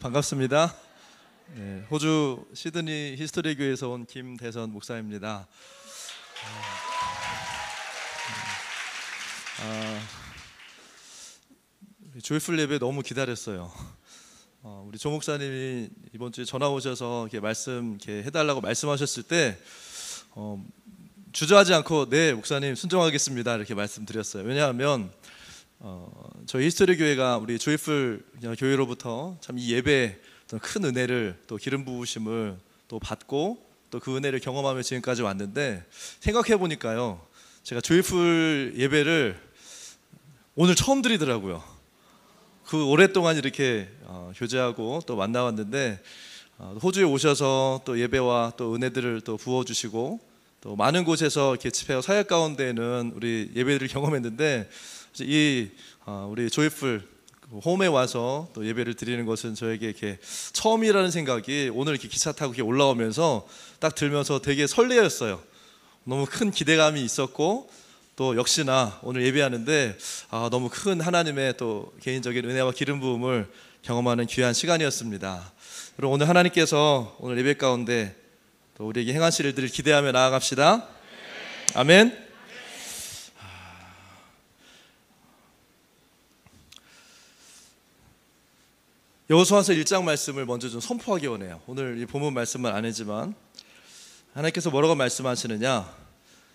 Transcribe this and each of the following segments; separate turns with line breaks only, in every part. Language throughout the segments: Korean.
반갑습니다. 네, 호주 시드니 히스토리 교회에서 온 김대선 목사입니다. 조이풀 예배 너무 기다렸어요. 우리 조 목사님이 이번 주에 전화 오셔서 이렇게 말씀 이렇게 해달라고 말씀하셨을 때 주저하지 않고 네 목사님 순종하겠습니다 이렇게 말씀드렸어요. 왜냐하면 저희 히스토리 교회가 우리 조이풀 교회로부터 참 이 예배에 큰 은혜를 또 기름 부으심을 또 받고 또 그 은혜를 경험하며 지금까지 왔는데 생각해 보니까요, 제가 조이풀 예배를 오늘 처음 드리더라고요. 그 오랫동안 이렇게 교제하고 또 만나왔는데 호주에 오셔서 또 예배와 또 은혜들을 또 부어주시고 또 많은 곳에서 이렇게 집회와 사역 가운데는 우리 예배들을 경험했는데 이 우리 조이풀 홈에 와서 또 예배를 드리는 것은 저에게 이렇게 처음이라는 생각이 오늘 이렇게 기차 타고 이렇게 올라오면서 딱 들면서 되게 설레었어요. 너무 큰 기대감이 있었고 또 역시나 오늘 예배하는데 너무 큰 하나님의 또 개인적인 은혜와 기름 부음을 경험하는 귀한 시간이었습니다. 그리고 오늘 하나님께서 오늘 예배 가운데 또 우리에게 행하실 일들을 기대하며 나아갑시다. 아멘. 여호수아서 1장 말씀을 먼저 좀 선포하기 원해요. 오늘 이 본문 말씀은 아니지만 하나님께서 뭐라고 말씀하시느냐,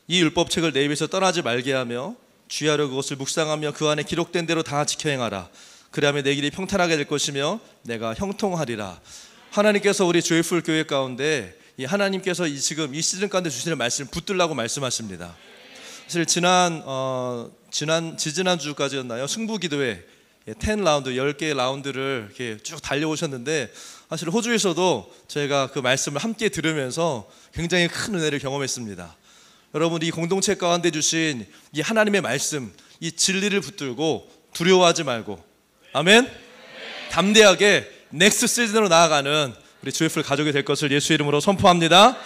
이 율법책을 내 입에서 떠나지 말게 하며 주의하려 그것을 묵상하며 그 안에 기록된 대로 다 지켜 행하라. 그리하면 내 길이 평탄하게 될 것이며 내가 형통하리라. 하나님께서 우리 조이풀 교회 가운데 하나님께서 지금 이 시즌 가운데 주시는 말씀을 붙들라고 말씀하십니다. 사실 지지난 주까지였나요? 승부기도회 10라운드, 10개의 라운드를 이렇게 쭉 달려오셨는데 사실 호주에서도 저희가 그 말씀을 함께 들으면서 굉장히 큰 은혜를 경험했습니다. 여러분, 이 공동체 가운데 주신 이 하나님의 말씀, 이 진리를 붙들고 두려워하지 말고 아멘? 담대하게 넥스트 시즌으로 나아가는 우리 조이풀 가족이 될 것을 예수 이름으로 선포합니다.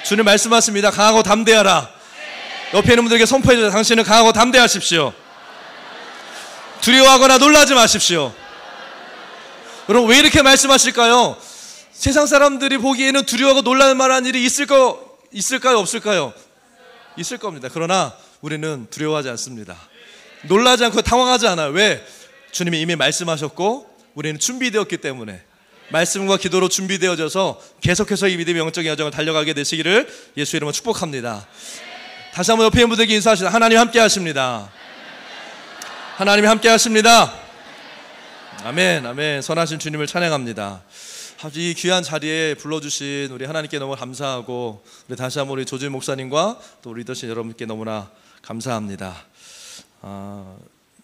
주님 말씀하십니다. 강하고 담대하라. 옆에 있는 분들에게 선포해 주세요. 당신은 강하고 담대하십시오. 두려워하거나 놀라지 마십시오. 여러분, 왜 이렇게 말씀하실까요? 세상 사람들이 보기에는 두려워하고 놀랄 만한 일이 있을까요? 없을까요? 있을 겁니다. 그러나 우리는 두려워하지 않습니다. 놀라지 않고 당황하지 않아요. 왜? 주님이 이미 말씀하셨고 우리는 준비되었기 때문에 말씀과 기도로 준비되어져서 계속해서 이 믿음의 영적인 여정을 달려가게 되시기를 예수 이름으로 축복합니다. 다시 한번 옆에 있는 분들에게 인사하시다. 하나님 함께 하십니다. 하나님이 함께 하십니다. 아멘, 아멘. 선하신 주님을 찬양합니다. 이 귀한 자리에 불러주신 우리 하나님께 너무 감사하고 우리 다시 한번 우리 조진 목사님과 또 우리 리더십 여러분께 너무나 감사합니다.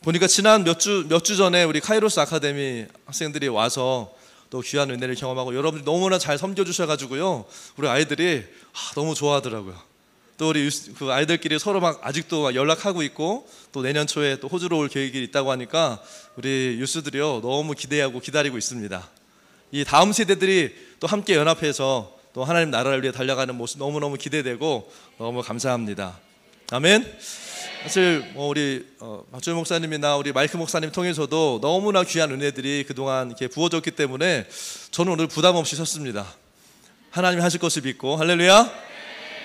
보니까 지난 몇 주 전에 우리 카이로스 아카데미 학생들이 와서 또 귀한 은혜를 경험하고 여러분들이 너무나 잘 섬겨주셔가지고요, 우리 아이들이 너무 좋아하더라고요. 또 우리 그 아이들끼리 서로 막 아직도 연락하고 있고 또 내년 초에 또 호주로 올 계획이 있다고 하니까 우리 유스들이요 너무 기대하고 기다리고 있습니다. 이 다음 세대들이 또 함께 연합해서 또 하나님 나라를 위해 달려가는 모습 너무너무 기대되고 너무 감사합니다. 아멘. 사실 우리 박주현 목사님이나 우리 마이크 목사님 통해서도 너무나 귀한 은혜들이 그동안 이렇게 부어졌기 때문에 저는 오늘 부담 없이 섰습니다. 하나님이 하실 것을 믿고. 할렐루야.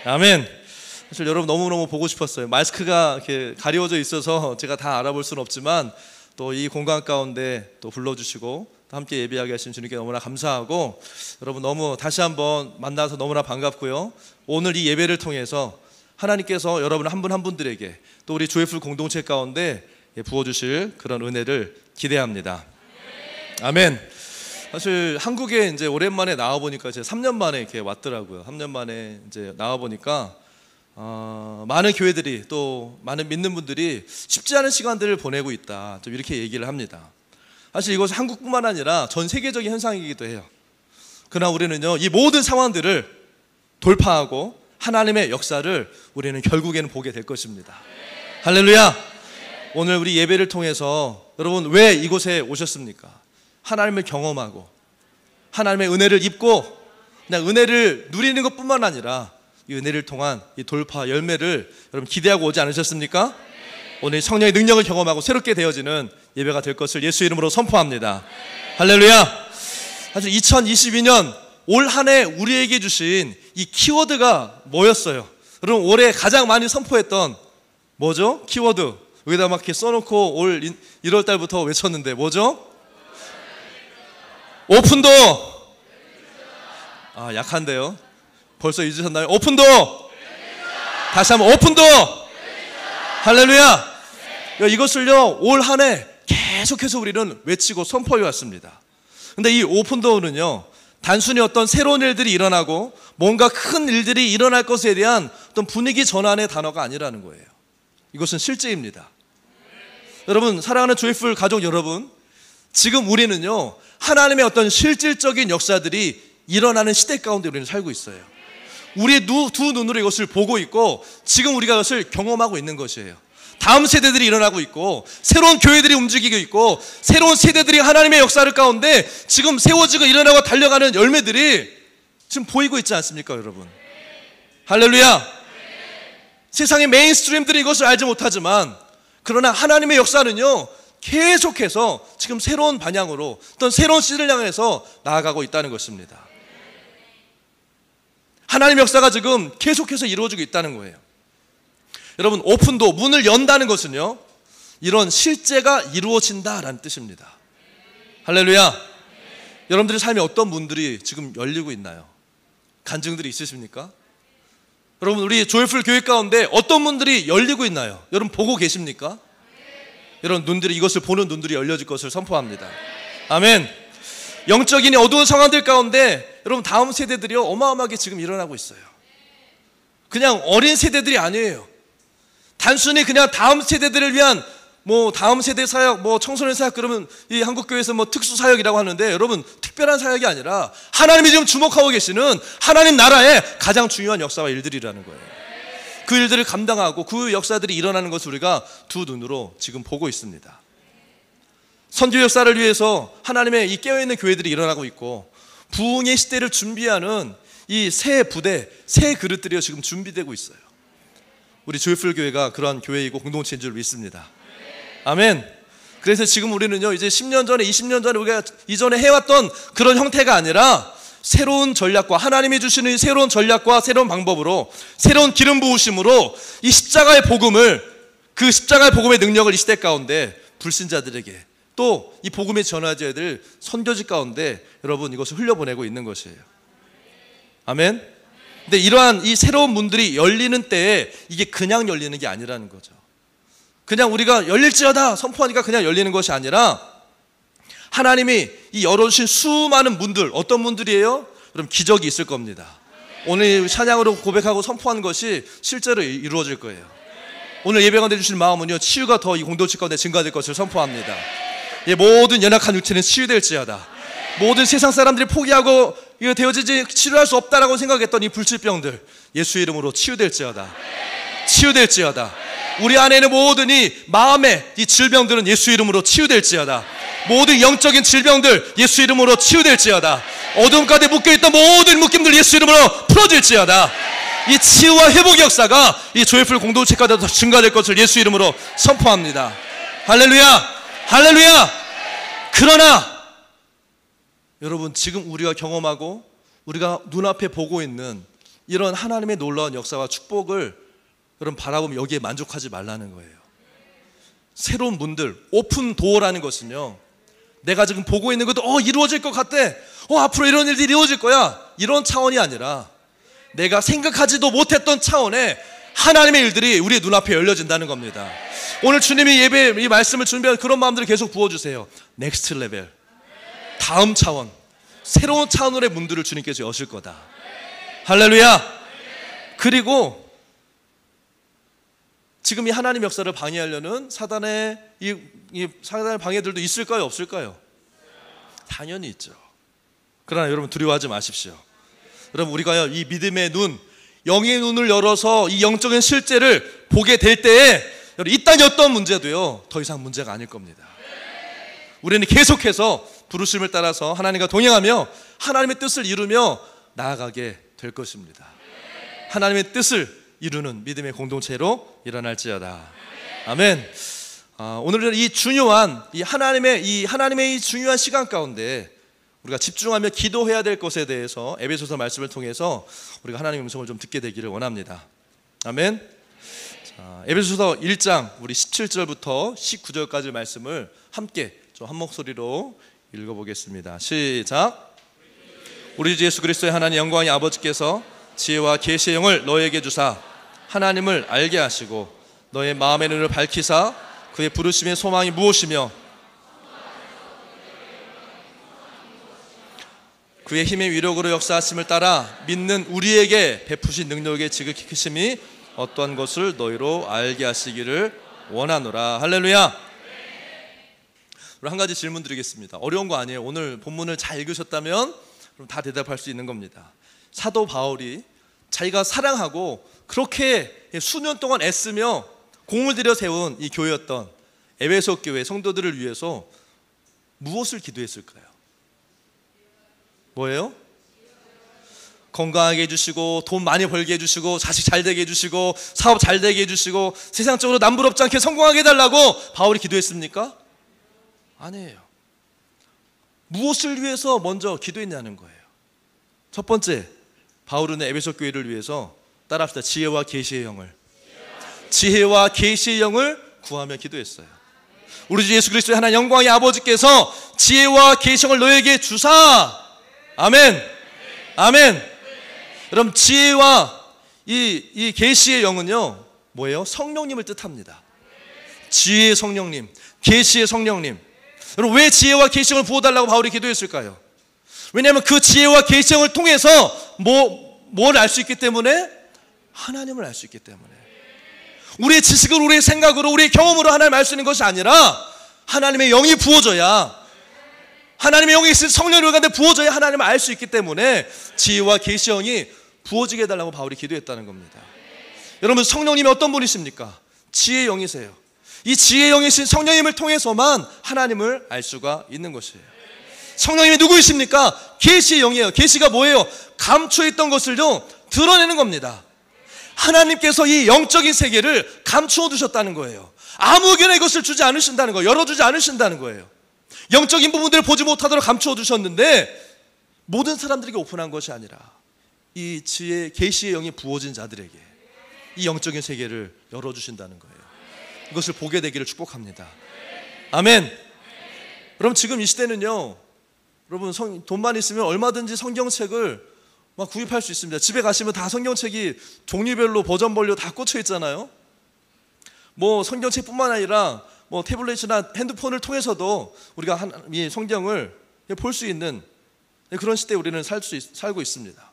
아멘. 사실 여러분 너무너무 보고 싶었어요. 마스크가 이렇게 가려워져 있어서 제가 다 알아볼 수는 없지만 또 이 공간 가운데 또 불러주시고 또 함께 예배하게 하신 주님께 너무나 감사하고 여러분 너무 다시 한번 만나서 너무나 반갑고요. 오늘 이 예배를 통해서 하나님께서 여러분 한 분 한 분들에게 또 우리 조이풀 공동체 가운데 부어주실 그런 은혜를 기대합니다. 아멘. 사실 한국에 이제 오랜만에 나와 보니까 이제 3년 만에 이렇게 왔더라고요. 3년 만에 이제 나와 보니까 많은 교회들이 또 많은 믿는 분들이 쉽지 않은 시간들을 보내고 있다, 좀 이렇게 얘기를 합니다. 사실 이것은 한국뿐만 아니라 전 세계적인 현상이기도 해요. 그러나 우리는요 이 모든 상황들을 돌파하고 하나님의 역사를 우리는 결국에는 보게 될 것입니다. 할렐루야. 오늘 우리 예배를 통해서 여러분 왜 이곳에 오셨습니까? 하나님을 경험하고 하나님의 은혜를 입고 그냥 은혜를 누리는 것뿐만 아니라 이 은혜를 통한 이 돌파 열매를 여러분 기대하고 오지 않으셨습니까? 오늘 성령의 능력을 경험하고 새롭게 되어지는 예배가 될 것을 예수 이름으로 선포합니다. 할렐루야. 사실 2022년 올 한 해 우리에게 주신 이 키워드가 뭐였어요? 여러분 올해 가장 많이 선포했던 뭐죠? 키워드 여기다 막 이렇게 써놓고 올 1월 달부터 외쳤는데 뭐죠? 오픈도어. 약한데요. 벌써 잊으셨나요? 오픈도어. 다시 한번 오픈도어. 할렐루야. 이것을요 올 한 해 계속해서 우리는 외치고 선포해 왔습니다. 근데 이 오픈도어는요 단순히 어떤 새로운 일들이 일어나고 뭔가 큰 일들이 일어날 것에 대한 어떤 분위기 전환의 단어가 아니라는 거예요. 이것은 실제입니다. 여러분 사랑하는 조이풀 가족 여러분, 지금 우리는요 하나님의 어떤 실질적인 역사들이 일어나는 시대 가운데 우리는 살고 있어요. 우리의 두 눈으로 이것을 보고 있고 지금 우리가 이것을 경험하고 있는 것이에요. 다음 세대들이 일어나고 있고 새로운 교회들이 움직이고 있고 새로운 세대들이 하나님의 역사를 가운데 지금 세워지고 일어나고 달려가는 열매들이 지금 보이고 있지 않습니까 여러분? 할렐루야. 세상의 메인스트림들이 이것을 알지 못하지만 그러나 하나님의 역사는요 계속해서 지금 새로운 방향으로 어떤 새로운 시대를 향해서 나아가고 있다는 것입니다. 하나님의 역사가 지금 계속해서 이루어지고 있다는 거예요. 여러분 오픈도 문을 연다는 것은요 이런 실제가 이루어진다라는 뜻입니다. 할렐루야. 여러분들의 삶에 어떤 문들이 지금 열리고 있나요? 간증들이 있으십니까? 여러분 우리 조이풀 교회 가운데 어떤 문들이 열리고 있나요? 여러분 보고 계십니까? 여러분 눈들이 이것을 보는 눈들이 열려질 것을 선포합니다. 아멘. 영적인 어두운 상황들 가운데 여러분 다음 세대들이요 어마어마하게 지금 일어나고 있어요. 그냥 어린 세대들이 아니에요. 단순히 그냥 다음 세대들을 위한 다음 세대 사역, 청소년 사역 그러면 이 한국교회에서 특수 사역이라고 하는데 여러분 특별한 사역이 아니라 하나님이 지금 주목하고 계시는 하나님 나라의 가장 중요한 역사와 일들이라는 거예요. 그 일들을 감당하고 그 역사들이 일어나는 것을 우리가 두 눈으로 지금 보고 있습니다. 선교 역사를 위해서 하나님의 이 깨어있는 교회들이 일어나고 있고 부흥의 시대를 준비하는 이 새 부대, 새 그릇들이 지금 준비되고 있어요. 우리 조이풀 교회가 그러한 교회이고 공동체인 줄 믿습니다. 아멘. 그래서 지금 우리는요 이제 10년 전에 20년 전에 우리가 이전에 해왔던 그런 형태가 아니라 새로운 전략과 하나님이 주시는 새로운 전략과 새로운 방법으로 새로운 기름 부으심으로 이 십자가의 복음을 그 십자가의 복음의 능력을 이 시대 가운데 불신자들에게 또 이 복음의 전하자야 될 선교지 가운데 여러분 이것을 흘려보내고 있는 것이에요. 아멘. 근데 이러한 이 새로운 문들이 열리는 때에 이게 그냥 열리는 게 아니라는 거죠. 그냥 우리가 열릴지어다 선포하니까 그냥 열리는 것이 아니라 하나님이 이 열어주신 수많은 문들, 어떤 문들이에요? 여러분 기적이 있을 겁니다. 오늘 찬양으로 고백하고 선포한 것이 실제로 이루어질 거예요. 오늘 예배 가운데 주신 마음은요 치유가 더 이 공동체 가운데 증가될 것을 선포합니다. 모든 연약한 육체는 치유될지어다. 모든 세상 사람들이 포기하고 이거 되어지지 치료할 수 없다라고 생각했던 이 불치병들 예수의 이름으로 치유될지어다. 치유될지어다. 우리 안에 있는 모든 이 마음의 이 질병들은 예수의 이름으로 치유될지어다. 모든 영적인 질병들 예수 이름으로 치유될지어다. 어둠 가운데 묶여있던 모든 묶임들 예수 이름으로 풀어질지어다. 이 치유와 회복의 역사가 이 조이풀 공동체 가운데 더 증가될 것을 예수 이름으로 선포합니다. 할렐루야. 할렐루야. 그러나 여러분 지금 우리가 경험하고 우리가 눈앞에 보고 있는 이런 하나님의 놀라운 역사와 축복을 여러분 바라보면 여기에 만족하지 말라는 거예요. 새로운 문들, 오픈 도어라는 것은요 내가 지금 보고 있는 것도 이루어질 것 같대, 앞으로 이런 일들이 이루어질 거야, 이런 차원이 아니라 내가 생각하지도 못했던 차원의 하나님의 일들이 우리의 눈앞에 열려진다는 겁니다. 오늘 주님이 예배 이 말씀을 준비한 그런 마음들을 계속 부어주세요. 넥스트 레벨, 다음 차원, 새로운 차원의 문들을 주님께서 여실 거다. 할렐루야. 그리고 지금 이 하나님 역사를 방해하려는 사단의 사단의 방해들도 있을까요, 없을까요? 당연히 있죠. 그러나 여러분 두려워하지 마십시오. 여러분 우리가요 이 믿음의 눈, 영의 눈을 열어서 이 영적인 실제를 보게 될 때에 여러분 이 땅의 어떤 문제도요 더 이상 문제가 아닐 겁니다. 우리는 계속해서 부르심을 따라서 하나님과 동행하며 하나님의 뜻을 이루며 나아가게 될 것입니다. 하나님의 뜻을 이루는 믿음의 공동체로 일어날지어다. 아멘. 오늘은 이 중요한 이 하나님의 이 중요한 시간 가운데 우리가 집중하며 기도해야 될 것에 대해서 에베소서 말씀을 통해서 우리가 하나님의 음성을 좀 듣게 되기를 원합니다. 아멘. 자, 에베소서 1장 우리 17절부터 19절까지 말씀을 함께 좀 한 목소리로 읽어보겠습니다. 시작. 우리 주 예수 그리스도의 하나님 영광의 아버지께서 지혜와 계시의 영을 너에게 주사 하나님을 알게 하시고 너의 마음의 눈을 밝히사 그의 부르심의 소망이 무엇이며 그의 힘의 위력으로 역사하심을 따라 믿는 우리에게 베푸신 능력의 지극히 크심이 어떠한 것을 너희로 알게 하시기를 원하노라. 할렐루야. 우리 한 가지 질문 드리겠습니다. 어려운 거 아니에요. 오늘 본문을 잘 읽으셨다면 그럼 다 대답할 수 있는 겁니다. 사도 바울이 자기가 사랑하고 그렇게 수년 동안 애쓰며 공을 들여 세운 이 교회였던 에베소 교회 성도들을 위해서 무엇을 기도했을까요? 뭐예요? 건강하게 해주시고 돈 많이 벌게 해주시고 자식 잘 되게 해주시고 사업 잘 되게 해주시고 세상적으로 남부럽지 않게 성공하게 해달라고 바울이 기도했습니까? 아니에요. 무엇을 위해서 먼저 기도했냐는 거예요. 첫 번째, 바울은 에베소 교회를 위해서 따라합시다. 지혜와 계시의 영을, 지혜와 계시의 영을 구하며 기도했어요. 우리 주 예수 그리스도의 하나님 영광의 아버지께서 지혜와 계시의 영을 너에게 주사. 아멘. 아멘. 그럼 지혜와 이 계시의 영은요 뭐예요? 성령님을 뜻합니다. 지혜의 성령님, 계시의 성령님. 여러분, 왜 지혜와 계시의 영을 부어달라고 바울이 기도했을까요? 왜냐하면 그 지혜와 계시의 영을 통해서 뭘 알 수 있기 때문에? 하나님을 알 수 있기 때문에. 우리의 지식으로, 우리의 생각으로, 우리의 경험으로 하나님을 알 수 있는 것이 아니라 하나님의 영이 부어져야, 하나님의 영이 있을 성령이 우리한테 부어져야 하나님을 알 수 있기 때문에 지혜와 계시의 영이 부어지게 해달라고 바울이 기도했다는 겁니다. 여러분, 성령님이 어떤 분이십니까? 지혜의 영이세요. 이 지혜의 영이신 성령님을 통해서만 하나님을 알 수가 있는 것이에요. 성령님이 누구이십니까? 계시의 영이에요. 계시가 뭐예요? 감춰있던 것을요 드러내는 겁니다. 하나님께서 이 영적인 세계를 감추어 두셨다는 거예요. 아무에게나 이것을 주지 않으신다는 거예요. 열어주지 않으신다는 거예요. 영적인 부분들을 보지 못하도록 감추어 두셨는데 모든 사람들에게 오픈한 것이 아니라 이 지혜, 계시의 영이 부어진 자들에게 이 영적인 세계를 열어주신다는 거예요. 이것을 보게 되기를 축복합니다. 아멘. 그럼 지금 이 시대는요, 여러분 돈만 있으면 얼마든지 성경책을 막 구입할 수 있습니다. 집에 가시면 다 성경책이 종류별로 버전별로 다 꽂혀 있잖아요. 뭐 성경책뿐만 아니라 뭐 태블릿이나 핸드폰을 통해서도 우리가 이 성경을 볼 수 있는 그런 시대에 우리는 살고 있습니다.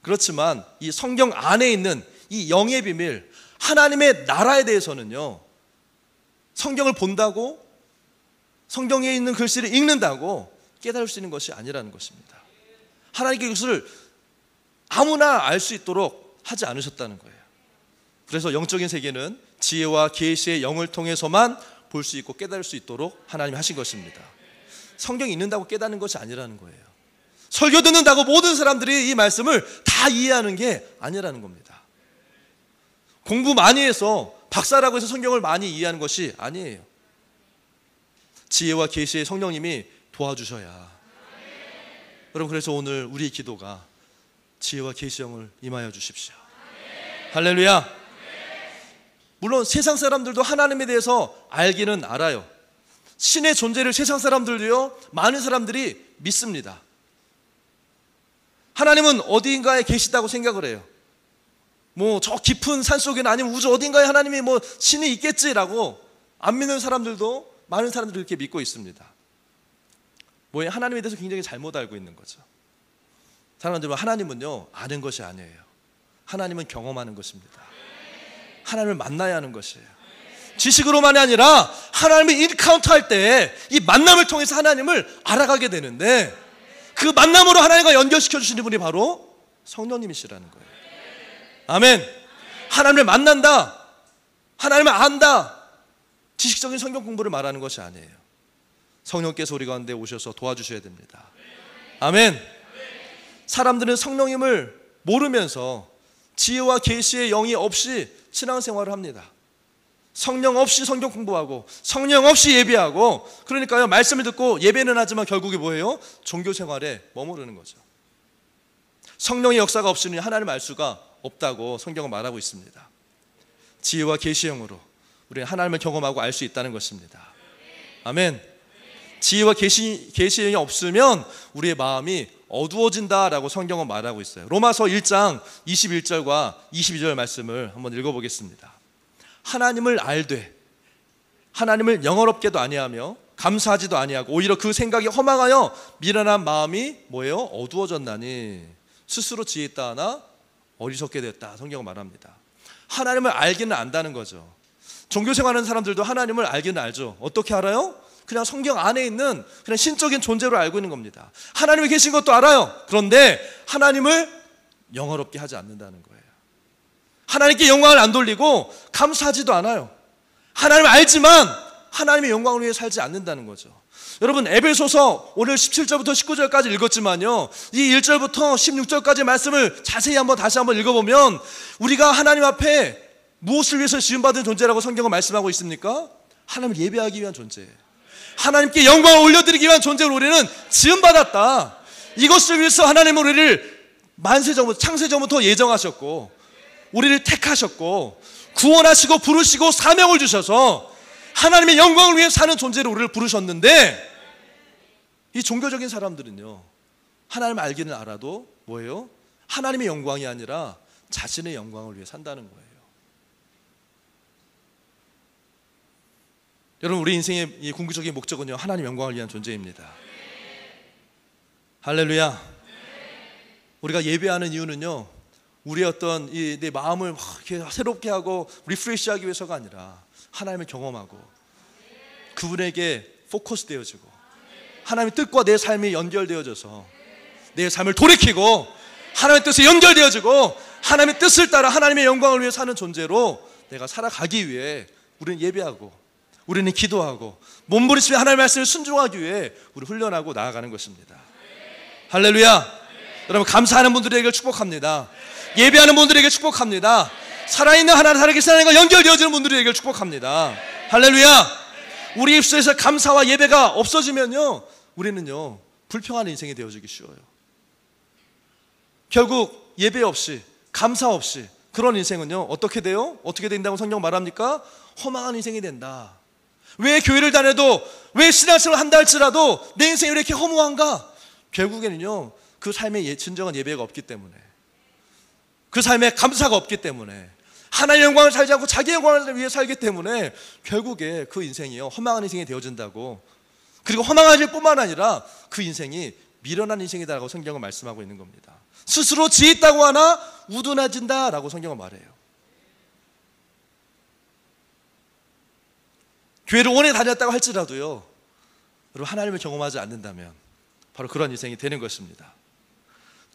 그렇지만 이 성경 안에 있는 이 영의 비밀, 하나님의 나라에 대해서는요, 성경을 본다고, 성경에 있는 글씨를 읽는다고 깨달을 수 있는 것이 아니라는 것입니다. 하나님께 이것을 아무나 알 수 있도록 하지 않으셨다는 거예요. 그래서 영적인 세계는 지혜와 계시의 영을 통해서만 볼 수 있고 깨달을 수 있도록 하나님이 하신 것입니다. 성경이 읽는다고 깨닫는 것이 아니라는 거예요. 설교 듣는다고 모든 사람들이 이 말씀을 다 이해하는 게 아니라는 겁니다. 공부 많이 해서 박사라고 해서 성경을 많이 이해하는 것이 아니에요. 지혜와 계시의 성령님이 도와주셔야. 여러분, 그래서 오늘 우리의 기도가 지혜와 계시의 영을 임하여 주십시오. 할렐루야. 물론 세상 사람들도 하나님에 대해서 알기는 알아요. 신의 존재를 세상 사람들도요, 많은 사람들이 믿습니다. 하나님은 어디인가에 계시다고 생각을 해요. 뭐 저 깊은 산속이나 아니면 우주 어딘가에 하나님이 뭐 신이 있겠지라고 안 믿는 사람들도, 많은 사람들이 그렇게 믿고 있습니다. 뭐예요? 하나님에 대해서 굉장히 잘못 알고 있는 거죠. 사람들은 하나님은요 아는 것이 아니에요. 하나님은 경험하는 것입니다. 하나님을 만나야 하는 것이에요. 지식으로만이 아니라 하나님을 인카운트 할 때 이 만남을 통해서 하나님을 알아가게 되는데, 그 만남으로 하나님과 연결시켜 주시는 분이 바로 성령님이시라는 거예요. 아멘. 하나님을 만난다, 하나님을 안다, 지식적인 성경 공부를 말하는 것이 아니에요. 성령께서 우리 가운데 오셔서 도와주셔야 됩니다. 아멘. 사람들은 성령님을 모르면서 지혜와 계시의 영이 없이 신앙생활을 합니다. 성령 없이 성경 공부하고 성령 없이 예배하고, 그러니까요, 말씀을 듣고 예배는 하지만 결국에 뭐예요? 종교 생활에 머무르는 거죠. 성령의 역사가 없으니 하나님을 알 수가 없다고 성경은 말하고 있습니다. 지혜와 계시형으로 우리는 하나님을 경험하고 알 수 있다는 것입니다. 아멘. 지혜와 계시형이 없으면 우리의 마음이 어두워진다라고 성경은 말하고 있어요. 로마서 1장 21절과 22절 말씀을 한번 읽어보겠습니다. 하나님을 알되 하나님을 영어롭게도 아니하며 감사하지도 아니하고 오히려 그 생각이 허망하여 미련한 마음이 뭐예요? 어두워졌나니 스스로 지혜 있다 하나 어리석게 됐다, 성경은 말합니다. 하나님을 알기는 안다는 거죠. 종교 생활하는 사람들도 하나님을 알기는 알죠. 어떻게 알아요? 그냥 성경 안에 있는 그냥 신적인 존재로 알고 있는 겁니다. 하나님이 계신 것도 알아요. 그런데 하나님을 영어롭게 하지 않는다는 거예요. 하나님께 영광을 안 돌리고 감사하지도 않아요. 하나님을 알지만 하나님의 영광을 위해 살지 않는다는 거죠. 여러분, 에베소서 오늘 17절부터 19절까지 읽었지만요, 이 1절부터 16절까지 말씀을 자세히 다시 한번 읽어보면 우리가 하나님 앞에 무엇을 위해서 지음받은 존재라고 성경은 말씀하고 있습니까? 하나님을 예배하기 위한 존재예요. 하나님께 영광을 올려드리기 위한 존재로 우리는 지음받았다. 이것을 위해서 하나님은 우리를 만세전부터, 창세전부터 예정하셨고 우리를 택하셨고 구원하시고 부르시고 사명을 주셔서 하나님의 영광을 위해 사는 존재로 우리를 부르셨는데, 이 종교적인 사람들은요, 하나님을 알기는 알아도 뭐예요? 하나님의 영광이 아니라 자신의 영광을 위해 산다는 거예요. 여러분, 우리 인생의 이 궁극적인 목적은요, 하나님 영광을 위한 존재입니다. 할렐루야. 우리가 예배하는 이유는요, 우리의 어떤 내 마음을 이렇게 새롭게 하고 리프레시하기 위해서가 아니라 하나님을 경험하고 그분에게 포커스 되어지고 하나님의 뜻과 내 삶이 연결되어져서 내 삶을 돌이키고 하나님의 뜻에 연결되어지고 하나님의 뜻을 따라 하나님의 영광을 위해 사는 존재로 내가 살아가기 위해 우리는 예배하고 우리는 기도하고 몸부림치며 하나님의 말씀을 순종하기 위해 우리 훈련하고 나아가는 것입니다. 할렐루야. 여러분, 감사하는 분들에게 축복합니다. 예배하는 분들에게 축복합니다. 살아있는 하나님, 살아계신 하나님과 연결되어지는 분들에게 축복합니다. 할렐루야. 우리 입술에서 감사와 예배가 없어지면요, 우리는요 불평하는 인생이 되어지기 쉬워요. 결국 예배 없이 감사 없이 그런 인생은요 어떻게 돼요? 어떻게 된다고 성경 말합니까? 허망한 인생이 된다. 왜 교회를 다녀도, 왜 신앙생활을 한다 할지라도 내 인생이 왜 이렇게 허무한가? 결국에는요 그 삶에 진정한 예배가 없기 때문에, 그 삶에 감사가 없기 때문에, 하나님의 영광을 살지 않고 자기 영광을 위해 살기 때문에 결국에 그 인생이요 허망한 인생이 되어진다고. 그리고 허망해질 뿐만 아니라 그 인생이 미련한 인생이다라고 성경은 말씀하고 있는 겁니다. 스스로 지혜 있다고 하나 우둔해진다라고 성경은 말해요. 교회를 오래 다녔다고 할지라도요, 여러분, 하나님을 경험하지 않는다면 바로 그런 인생이 되는 것입니다.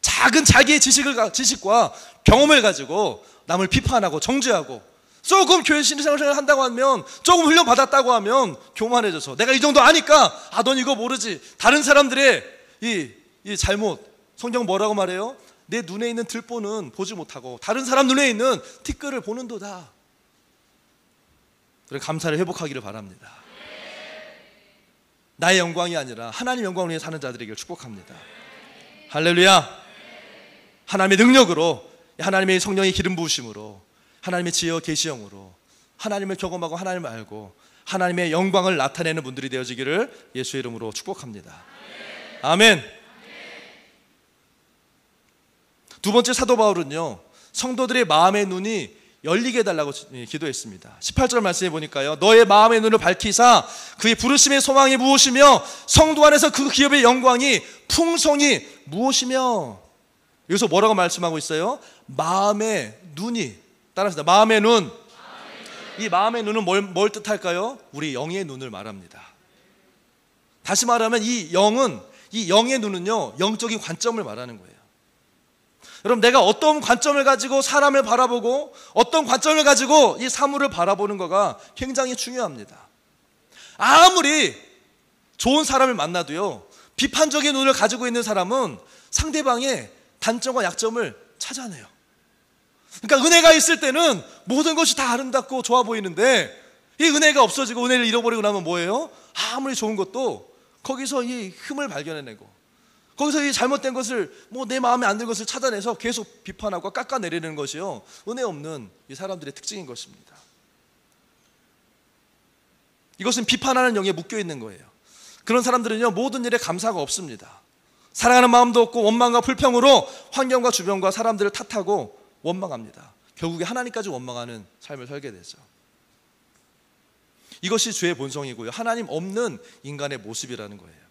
작은 자기의 지식과 경험을 가지고 남을 비판하고 정죄하고, 조금 교회 신앙생활을 한다고 하면, 조금 훈련 받았다고 하면 교만해져서 내가 이 정도 아니까, 넌 이거 모르지. 다른 사람들의 이 잘못, 성경 뭐라고 말해요? 내 눈에 있는 들보는 보지 못하고 다른 사람 눈에 있는 티끌을 보는도다. 그래, 감사를 회복하기를 바랍니다. 나의 영광이 아니라 하나님 영광을 위해 사는 자들에게 축복합니다. 할렐루야. 하나님의 능력으로, 하나님의 성령의 기름 부으심으로, 하나님의 지혜와 계시형으로 하나님을 경험하고 하나님을 알고 하나님의 영광을 나타내는 분들이 되어지기를 예수의 이름으로 축복합니다. 아멘. 두 번째, 사도 바울은요 성도들의 마음의 눈이 열리게 해달라고 기도했습니다. 18절 말씀해 보니까요, 너의 마음의 눈을 밝히사 그의 부르심의 소망이 무엇이며 성도 안에서 그 기업의 영광이 풍성이 무엇이며. 여기서 뭐라고 말씀하고 있어요? 마음의 눈이, 따라합시다. 마음의 눈. 이 마음의 눈은 뭘 뜻할까요? 우리 영의 눈을 말합니다. 다시 말하면 이 영의 눈은요 영적인 관점을 말하는 거예요. 여러분, 내가 어떤 관점을 가지고 사람을 바라보고 어떤 관점을 가지고 이 사물을 바라보는 거가 굉장히 중요합니다. 아무리 좋은 사람을 만나도요 비판적인 눈을 가지고 있는 사람은 상대방의 단점과 약점을 찾아내요. 그러니까 은혜가 있을 때는 모든 것이 다 아름답고 좋아 보이는데 이 은혜가 없어지고 은혜를 잃어버리고 나면 뭐예요? 아무리 좋은 것도 거기서 이 흠을 발견해내고 거기서 이 잘못된 것을 내 마음에 안 드는 것을 찾아내서 계속 비판하고 깎아내리는 것이요, 은혜 없는 이 사람들의 특징인 것입니다. 이것은 비판하는 영에 묶여 있는 거예요. 그런 사람들은요, 모든 일에 감사가 없습니다. 사랑하는 마음도 없고 원망과 불평으로 환경과 주변과 사람들을 탓하고 원망합니다. 결국에 하나님까지 원망하는 삶을 살게 되죠. 이것이 죄의 본성이고요, 하나님 없는 인간의 모습이라는 거예요.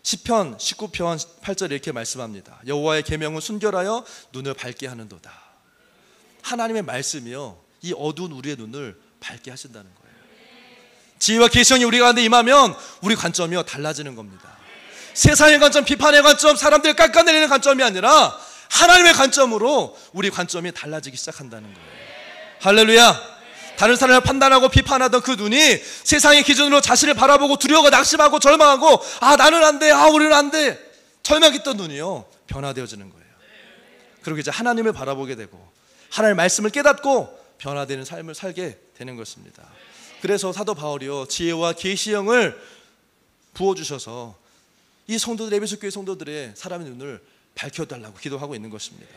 시편 19편 8절에 이렇게 말씀합니다. 여호와의 계명은 순결하여 눈을 밝게 하는도다. 하나님의 말씀이요, 이 어두운 우리의 눈을 밝게 하신다는 거예요. 지혜와 계시형이 우리 가운데 임하면 우리 관점이요 달라지는 겁니다. 세상의 관점, 비판의 관점, 사람들을 깎아내리는 관점이 아니라 하나님의 관점으로 우리 관점이 달라지기 시작한다는 거예요. 할렐루야. 다른 사람을 판단하고 비판하던 그 눈이 세상의 기준으로 자신을 바라보고 두려워 낙심하고 절망하고 나는 안 돼, 우리는 안 돼 절망했던 눈이요 변화되어지는 거예요. 그리고 이제 하나님을 바라보게 되고 하나님의 말씀을 깨닫고 변화되는 삶을 살게 되는 것입니다. 그래서 사도 바울이요, 지혜와 계시형을 부어주셔서 이 성도들, 에베소 교회 성도들의 사람의 눈을 밝혀달라고 기도하고 있는 것입니다.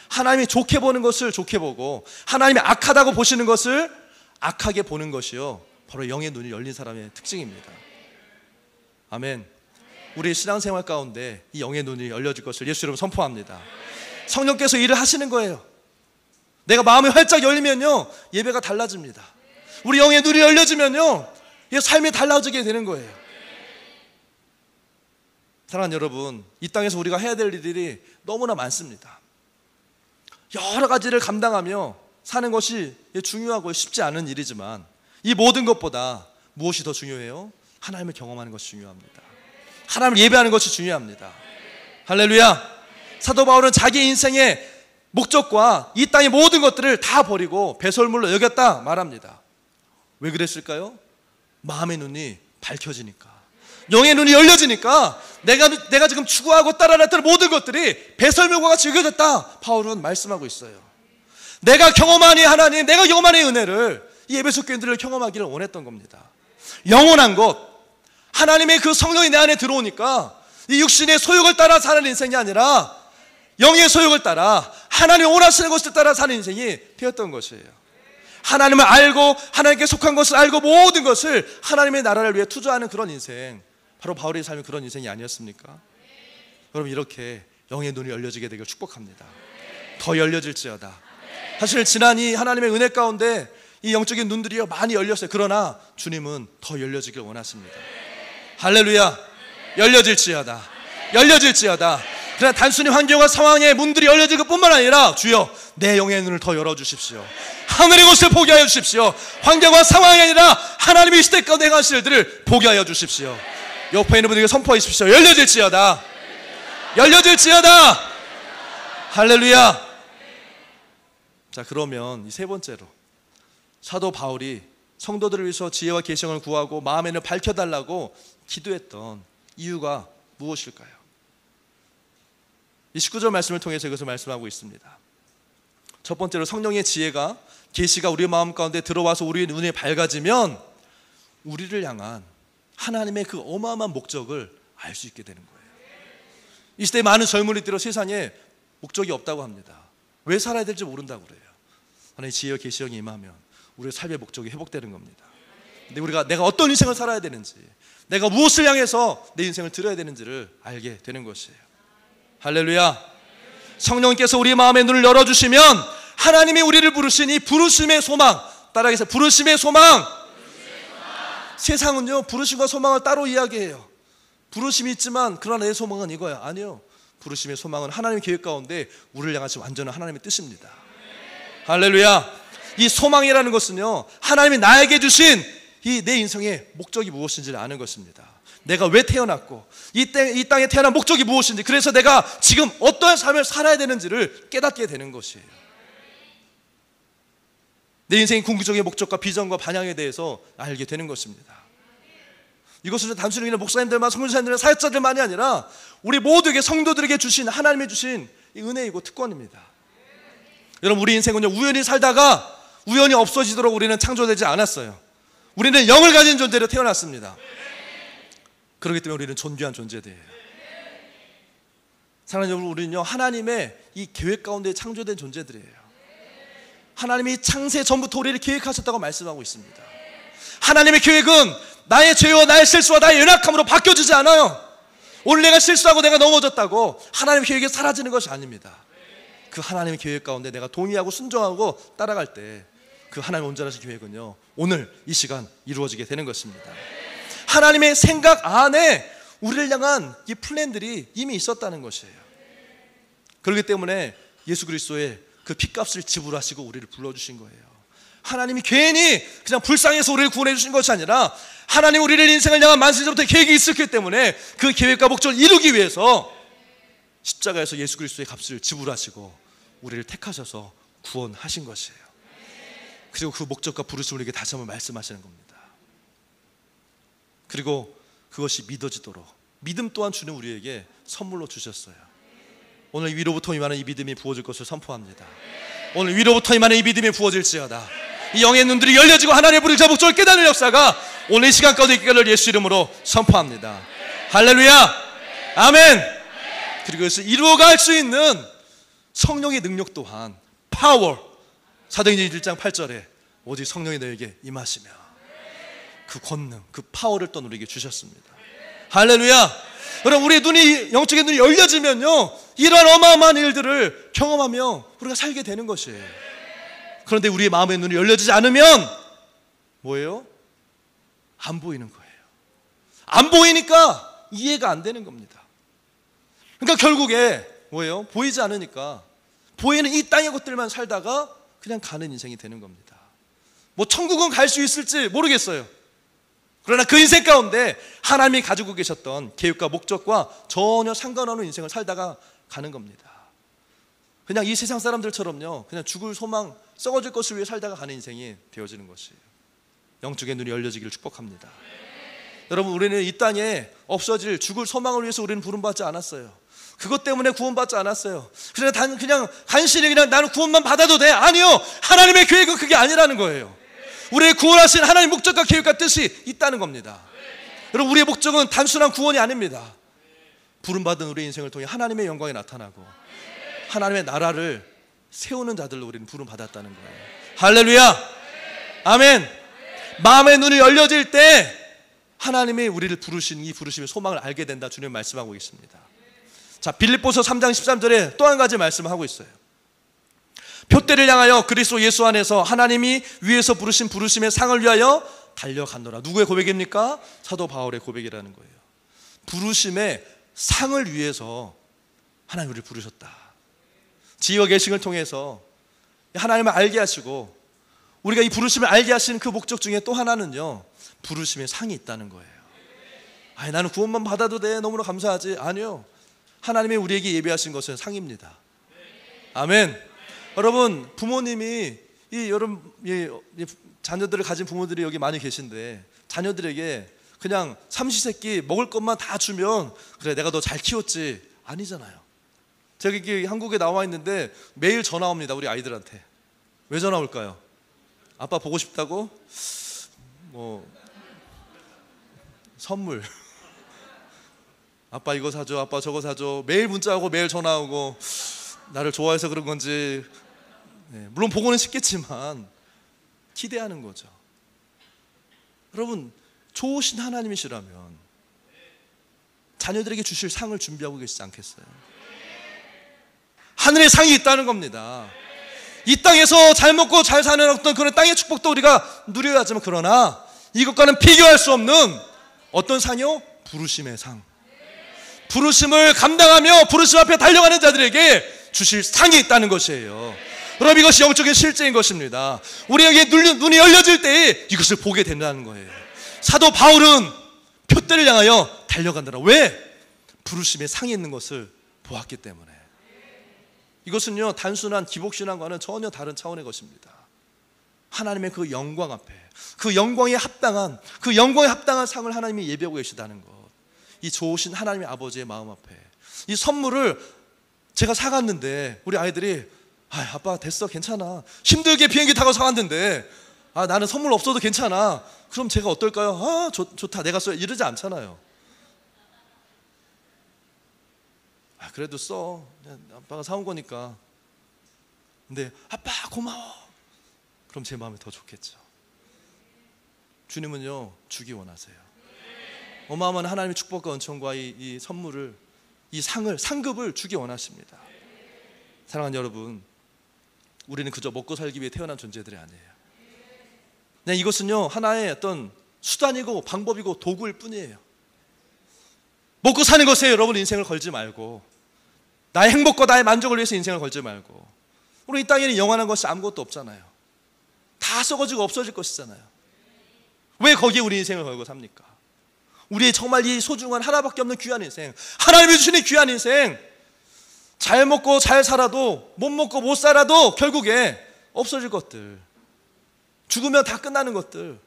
하나님이 좋게 보는 것을 좋게 보고 하나님이 악하다고 보시는 것을 악하게 보는 것이요, 바로 영의 눈이 열린 사람의 특징입니다. 아멘. 우리 신앙생활 가운데 이 영의 눈이 열려질 것을 예수 이름으로 선포합니다. 성령께서 일을 하시는 거예요. 내가 마음이 활짝 열리면요, 예배가 달라집니다. 우리 영의 눈이 열려지면요, 삶이 달라지게 되는 거예요. 사랑하는 여러분, 이 땅에서 우리가 해야 될 일들이 너무나 많습니다. 여러 가지를 감당하며 사는 것이 중요하고 쉽지 않은 일이지만 이 모든 것보다 무엇이 더 중요해요? 하나님을 경험하는 것이 중요합니다. 하나님을 예배하는 것이 중요합니다. 할렐루야. 사도 바울은 자기 인생의 목적과 이 땅의 모든 것들을 다 버리고 배설물로 여겼다 말합니다. 왜 그랬을까요? 마음의 눈이 밝혀지니까, 영의 눈이 열려지니까 내가 지금 추구하고 따라했던 모든 것들이 배설물과 같이 여겨졌다, 바울은 말씀하고 있어요. 내가 경험한 이 하나님, 내가 경험한 이 은혜를 이 에베소 교인들을 경험하기를 원했던 겁니다. 영원한 것, 하나님의 그 성령이 내 안에 들어오니까 이 육신의 소욕을 따라 사는 인생이 아니라 영의 소욕을 따라 하나님이 원하시는 것을 따라 사는 인생이 되었던 것이에요. 하나님을 알고 하나님께 속한 것을 알고 모든 것을 하나님의 나라를 위해 투자하는 그런 인생, 바로 바울의 삶이 그런 인생이 아니었습니까? 여러분, 이렇게 영의 눈이 열려지게 되길 축복합니다. 더 열려질지어다. 사실 지난 이 하나님의 은혜 가운데 이 영적인 눈들이 많이 열렸어요. 그러나 주님은 더 열려지길 원하십니다. 할렐루야. 열려질지어다. 열려질지어다. 그러나 단순히 환경과 상황의 문들이 열려질 것뿐만 아니라 주여 내 영의 눈을 더 열어주십시오. 하늘의 것을 보게 하여 주십시오. 환경과 상황이 아니라 하나님이 이 시대 가운데 행하실 일들을 보게 하여 주십시오. 옆에 있는 분들에게 선포해 주십시오. 열려질지어다. 열려질지어다. 할렐루야. 자, 그러면 이 세 번째로 사도 바울이 성도들을 위해서 지혜와 계시형을 구하고 마음의 눈을 밝혀달라고 기도했던 이유가 무엇일까요? 이 19절 말씀을 통해서 이것을 말씀하고 있습니다. 첫 번째로 성령의 지혜가, 계시가 우리 마음 가운데 들어와서 우리의 눈이 밝아지면 우리를 향한 하나님의 그 어마어마한 목적을 알 수 있게 되는 거예요. 이 시대에 많은 젊은이들은 세상에 목적이 없다고 합니다. 왜 살아야 될지 모른다고 그래요. 하나님의 지혜와 계시형이 임하면 우리의 삶의 목적이 회복되는 겁니다. 근데 내가 어떤 인생을 살아야 되는지, 내가 무엇을 향해서 내 인생을 들어야 되는지를 알게 되는 것이에요. 할렐루야. 성령께서 우리 마음의 눈을 열어주시면 하나님이 우리를 부르신 이 부르심의 소망, 따라하겠습니다. 부르심의 소망. 세상은요, 부르심과 소망을 따로 이야기해요. 부르심이 있지만 그러나 내 소망은 이거야. 아니요, 부르심의 소망은 하나님의 계획 가운데 우리를 향하신 완전한 하나님의 뜻입니다. 할렐루야. 이 소망이라는 것은요, 하나님이 나에게 주신 이 내 인생의 목적이 무엇인지를 아는 것입니다. 내가 왜 태어났고 이 땅에 태어난 목적이 무엇인지, 그래서 내가 지금 어떠한 삶을 살아야 되는지를 깨닫게 되는 것이에요. 내 인생의 궁극적인 목적과 비전과 방향에 대해서 알게 되는 것입니다. 이것은 단순히 그냥 목사님들만, 선교사님들만, 사역자들만이 아니라 우리 모두에게, 성도들에게 주신, 하나님이 주신 이 은혜이고 특권입니다. 여러분, 우리 인생은요, 우연히 살다가 우연히 없어지도록 우리는 창조되지 않았어요. 우리는 영을 가진 존재로 태어났습니다. 그렇기 때문에 우리는 존귀한 존재들이에요. 사랑하는 여러분, 우리는요 하나님의 이 계획 가운데 창조된 존재들이에요. 하나님이 창세 전부터 우리를 계획하셨다고 말씀하고 있습니다. 하나님의 계획은 나의 죄와 나의 실수와 나의 연약함으로 바뀌어지지 않아요. 오늘 내가 실수하고 내가 넘어졌다고 하나님의 계획이 사라지는 것이 아닙니다. 그 하나님의 계획 가운데 내가 동의하고 순종하고 따라갈 때 그 하나님의 온전하신 계획은요 오늘 이 시간 이루어지게 되는 것입니다. 하나님의 생각 안에 우리를 향한 이 플랜들이 이미 있었다는 것이에요. 그렇기 때문에 예수 그리스도의 그 핏값을 지불하시고 우리를 불러주신 거예요. 하나님이 괜히 그냥 불쌍해서 우리를 구원해 주신 것이 아니라 하나님 우리를 인생을 향한 만세전부터 계획이 있었기 때문에 그 계획과 목적을 이루기 위해서 십자가에서 예수 그리스도의 값을 지불하시고 우리를 택하셔서 구원하신 것이에요. 그리고 그 목적과 부르심을 우리에게 다시 한번 말씀하시는 겁니다. 그리고 그것이 믿어지도록 믿음 또한 주는 우리에게 선물로 주셨어요. 오늘 위로부터 임하는 이 믿음이 부어질 것을 선포합니다. 오늘 위로부터 임하는 이 믿음이 부어질지어다. 이 영의 눈들이 열려지고 하나님의 부르심과 목적을 깨닫는 역사가 오늘 이 시간 가운데 있기를 예수 이름으로 선포합니다. 할렐루야, 아멘. 그리고 그것을 이루어갈 수 있는 성령의 능력 또한 파워, 사도행전 1장 8절에 오직 성령이 너에게 임하시며 그 권능, 그 파워를 또 우리에게 주셨습니다. 할렐루야. 여러분, 우리의 눈이, 영적인 눈이 열려지면요 이러한 어마어마한 일들을 경험하며 우리가 살게 되는 것이에요. 그런데 우리의 마음의 눈이 열려지지 않으면 뭐예요? 안 보이는 거예요. 안 보이니까 이해가 안 되는 겁니다. 그러니까 결국에 뭐예요? 보이지 않으니까 보이는 이 땅의 것들만 살다가 그냥 가는 인생이 되는 겁니다. 뭐 천국은 갈 수 있을지 모르겠어요. 그러나 그 인생 가운데 하나님이 가지고 계셨던 계획과 목적과 전혀 상관없는 인생을 살다가 가는 겁니다. 그냥 이 세상 사람들처럼요 그냥 죽을 소망, 썩어질 것을 위해 살다가 가는 인생이 되어지는 것이에요. 영적의 눈이 열려지기를 축복합니다. 여러분, 우리는 이 땅에 없어질 죽을 소망을 위해서 우리는 부름받지 않았어요. 그것 때문에 구원받지 않았어요. 그냥 간신히 그냥 나는 구원만 받아도 돼. 아니요, 하나님의 계획은 그게 아니라는 거예요. 우리의 구원하신 하나님의 목적과 계획과 뜻이 있다는 겁니다. 여러분, 우리의 목적은 단순한 구원이 아닙니다. 부름받은 우리의 인생을 통해 하나님의 영광이 나타나고 하나님의 나라를 세우는 자들로 우리는 부름받았다는 거예요. 할렐루야, 아멘. 마음의 눈이 열려질 때 하나님이 우리를 부르신 이 부르심의 소망을 알게 된다, 주님 말씀하고 있습니다. 자, 빌립보서 3장 13절에 또 한 가지 말씀을 하고 있어요. 표대를 향하여 그리스도 예수 안에서 하나님이 위에서 부르신 부르심의 상을 위하여 달려갔노라. 누구의 고백입니까? 사도 바울의 고백이라는 거예요. 부르심의 상을 위해서 하나님 우리를 부르셨다. 지혜와 계시를 통해서 하나님을 알게 하시고 우리가 이 부르심을 알게 하시는 그 목적 중에 또 하나는요 부르심의 상이 있다는 거예요. 아니, 나는 구원만 받아도 돼, 너무나 감사하지. 아니요, 하나님이 우리에게 예비하신 것은 상입니다. 아멘. 여러분, 부모님이 여러분 자녀들을 가진 부모들이 여기 많이 계신데 자녀들에게 그냥 삼시세끼 먹을 것만 다 주면 그래 내가 너 잘 키웠지, 아니잖아요. 제가 이게 한국에 나와 있는데 매일 전화 옵니다, 우리 아이들한테. 왜 전화 올까요? 아빠 보고 싶다고? 뭐 선물 아빠 이거 사줘, 아빠 저거 사줘. 매일 문자하고 매일 전화하고 나를 좋아해서 그런 건지, 물론 보고는 싶겠지만 기대하는 거죠. 여러분, 좋으신 하나님이시라면 자녀들에게 주실 상을 준비하고 계시지 않겠어요? 하늘의 상이 있다는 겁니다. 이 땅에서 잘 먹고 잘 사는 어떤 그런 땅의 축복도 우리가 누려야 하지만, 그러나 이것과는 비교할 수 없는 어떤 상이요? 부르심의 상. 부르심을 감당하며 부르심 앞에 달려가는 자들에게 주실 상이 있다는 것이에요. 여러분, 이것이 영적인 실제인 것입니다. 우리에게 눈이 열려질 때 이것을 보게 된다는 거예요. 사도 바울은 표대를 향하여 달려간다라. 왜? 부르심의 상이 있는 것을 보았기 때문에. 이것은요 단순한 기복신앙과는 전혀 다른 차원의 것입니다. 하나님의 그 영광 앞에, 그 영광에 합당한 상을 하나님이 예비하고 계시다는 것. 이 좋으신 하나님의 아버지의 마음 앞에 이 선물을 제가 사갔는데 우리 아이들이 아, 아빠 됐어, 괜찮아. 힘들게 비행기 타고 사왔는데 나는 선물 없어도 괜찮아. 그럼 제가 어떨까요? 좋다, 내가 써. 이러지 않잖아요. 그래도 써. 아빠가 사온 거니까. 근데 아빠 고마워. 그럼 제 마음이 더 좋겠죠. 주님은요, 주기 원하세요. 어마어마한 하나님의 축복과 은총과 이 선물을, 이 상급을 주기 원하십니다. 사랑하는 여러분, 우리는 그저 먹고 살기 위해 태어난 존재들이 아니에요. 그냥 이것은요, 하나의 어떤 수단이고 방법이고 도구일 뿐이에요. 먹고 사는 것에 여러분 인생을 걸지 말고, 나의 행복과 나의 만족을 위해서 인생을 걸지 말고, 우리 이 땅에는 영원한 것이 아무것도 없잖아요. 다 썩어지고 없어질 것이잖아요. 왜 거기에 우리 인생을 걸고 삽니까? 우리의 정말 이 소중한 하나밖에 없는 귀한 인생, 하나님이 주시는 귀한 인생, 잘 먹고 잘 살아도 못 먹고 못 살아도 결국에 없어질 것들, 죽으면 다 끝나는 것들,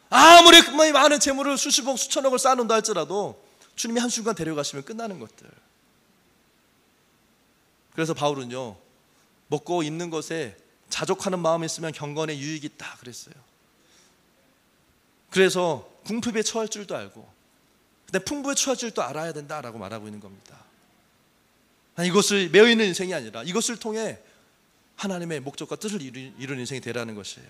아무리 많은 재물을 수십억 수천억을 쌓아놓는다 할지라도 주님이 한순간 데려가시면 끝나는 것들. 그래서 바울은요, 먹고 입는 것에 자족하는 마음이 있으면 경건에 유익이 있다 그랬어요. 그래서 궁핍에 처할 줄도 알고, 근데 풍부에 처할 줄도 알아야 된다라고 말하고 있는 겁니다. 이것을 매여 있는 인생이 아니라 이것을 통해 하나님의 목적과 뜻을 이루는 인생이 되라는 것이에요.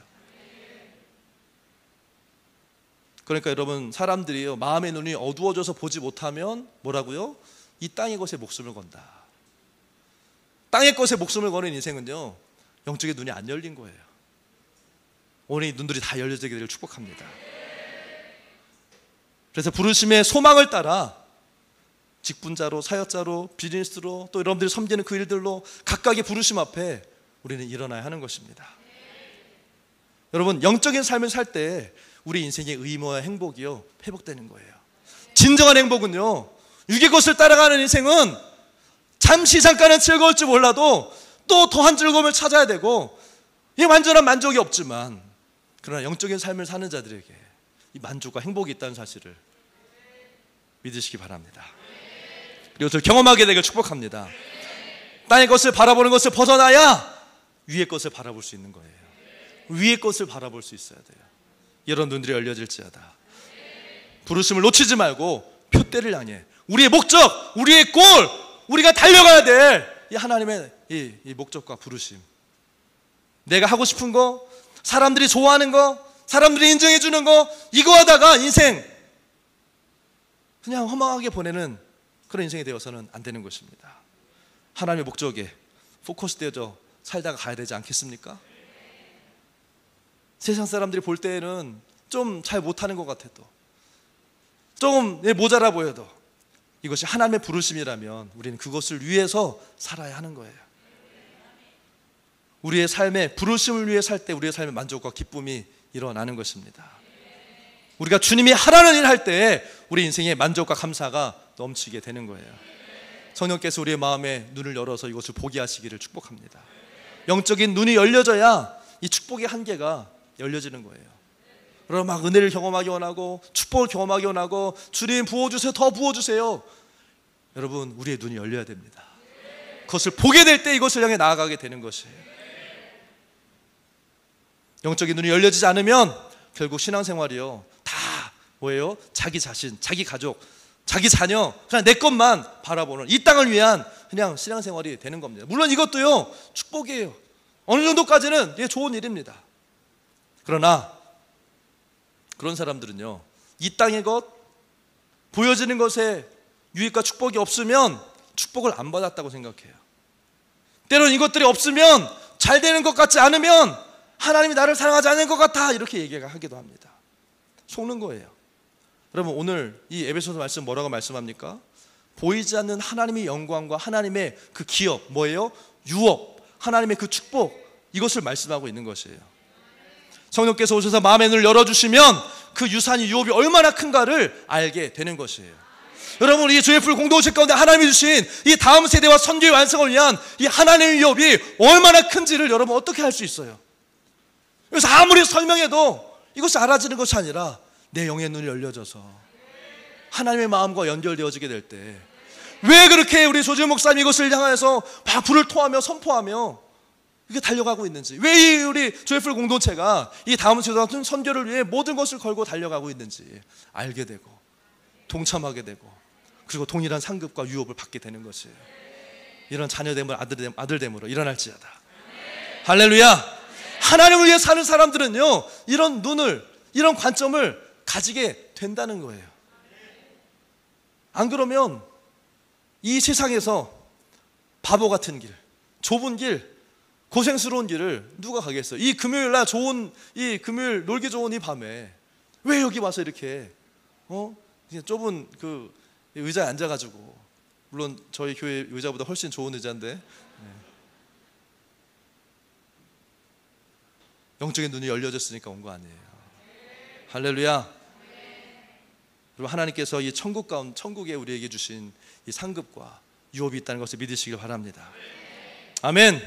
그러니까 여러분, 사람들이요, 마음의 눈이 어두워져서 보지 못하면 뭐라고요? 이 땅의 것에 목숨을 건다. 땅의 것에 목숨을 거는 인생은요, 영적인 눈이 안 열린 거예요. 오늘 이 눈들이 다 열려지게 되기를 축복합니다. 그래서 부르심의 소망을 따라 직분자로, 사역자로, 비즈니스로, 또 여러분들이 섬기는 그 일들로 각각의 부르심 앞에 우리는 일어나야 하는 것입니다. 여러분, 영적인 삶을 살 때 우리 인생의 의무와 행복이요, 회복되는 거예요. 진정한 행복은요, 육의 것을 따라가는 인생은 잠시 잠깐은 즐거울지 몰라도 또 더한 즐거움을 찾아야 되고, 이 완전한 만족이 없지만, 그러나 영적인 삶을 사는 자들에게 이 만족과 행복이 있다는 사실을 믿으시기 바랍니다. 그리고 저 경험하게 되길 축복합니다. 땅의 것을 바라보는 것을 벗어나야 위의 것을 바라볼 수 있는 거예요. 위의 것을 바라볼 수 있어야 돼요. 이런 눈들이 열려질지어다. 부르심을 놓치지 말고 표대를 향해 우리의 목적, 우리의 골, 우리가 달려가야 될 이 하나님의 이 목적과 부르심, 내가 하고 싶은 거, 사람들이 좋아하는 거, 사람들이 인정해 주는 거, 이거 하다가 인생 그냥 허망하게 보내는 그런 인생이 되어서는 안 되는 것입니다. 하나님의 목적에 포커스되어져 살다가 가야 되지 않겠습니까? 세상 사람들이 볼 때에는 좀 잘 못하는 것 같아도, 조금 모자라 보여도 이것이 하나님의 부르심이라면 우리는 그것을 위해서 살아야 하는 거예요. 우리의 삶에 부르심을 위해 살 때 우리의 삶의 만족과 기쁨이 일어나는 것입니다. 우리가 주님이 하라는 일 할 때 우리 인생의 만족과 감사가 넘치게 되는 거예요. 성령께서 우리의 마음에 눈을 열어서 이것을 보게 하시기를 축복합니다. 영적인 눈이 열려져야 이 축복의 한계가 열려지는 거예요. 여러분, 막 은혜를 경험하기 원하고 축복을 경험하기 원하고 주님 부어주세요, 더 부어주세요. 여러분, 우리의 눈이 열려야 됩니다. 그것을 보게 될 때 이것을 향해 나아가게 되는 것이에요. 영적인 눈이 열려지지 않으면 결국 신앙생활이요, 다 뭐예요? 자기 자신, 자기 가족, 자기 자녀, 그냥 내 것만 바라보는 이 땅을 위한 그냥 신앙생활이 되는 겁니다. 물론 이것도요, 축복이에요. 어느 정도까지는 이게 좋은 일입니다. 그러나 그런 사람들은요, 이 땅의 것, 보여지는 것에 유익과 축복이 없으면 축복을 안 받았다고 생각해요. 때로는 이것들이 없으면, 잘 되는 것 같지 않으면 하나님이 나를 사랑하지 않는 것 같아, 이렇게 얘기하기도 합니다. 속는 거예요. 여러분, 오늘 이 에베소서 말씀 뭐라고 말씀합니까? 보이지 않는 하나님의 영광과 하나님의 그 기업, 뭐예요? 유업, 하나님의 그 축복, 이것을 말씀하고 있는 것이에요. 성령께서 오셔서 마음의 눈을 열어주시면 그 유산이, 유업이 얼마나 큰가를 알게 되는 것이에요. 여러분, 이 조회풀 공동체 가운데 하나님이 주신 이 다음 세대와 선교의 완성을 위한 이 하나님의 유업이 얼마나 큰지를 여러분 어떻게 알 수 있어요? 그래서 아무리 설명해도 이것이 알아지는 것이 아니라 내 영의 눈이 열려져서 하나님의 마음과 연결되어지게 될 때, 왜 그렇게 우리 조지현 목사님 이것을 향해서 막 불을 토하며 선포하며 이게 달려가고 있는지, 왜 우리 조회풀 공동체가 이 다음 세대 같은 선교를 위해 모든 것을 걸고 달려가고 있는지 알게 되고 동참하게 되고 그리고 동일한 상급과 유업을 받게 되는 것이에요. 이런 자녀됨을 아들됨으로 일어날지어다. 할렐루야. 하나님을 위해 사는 사람들은요, 이런 눈을, 이런 관점을 가지게 된다는 거예요. 안 그러면 이 세상에서 바보 같은 길, 좁은 길, 고생스러운 길을 누가 가겠어요? 이 금요일 날 이 금요일 놀기 좋은 이 밤에 왜 여기 와서 이렇게 그냥 좁은 그 의자에 앉아가지고, 물론 저희 교회 의자보다 훨씬 좋은 의자인데 영적인 눈이 열려졌으니까 온 거 아니에요. 할렐루야. 그리고 하나님께서 이 천국에 우리에게 주신 이 상급과 유업이 있다는 것을 믿으시길 바랍니다. 아멘.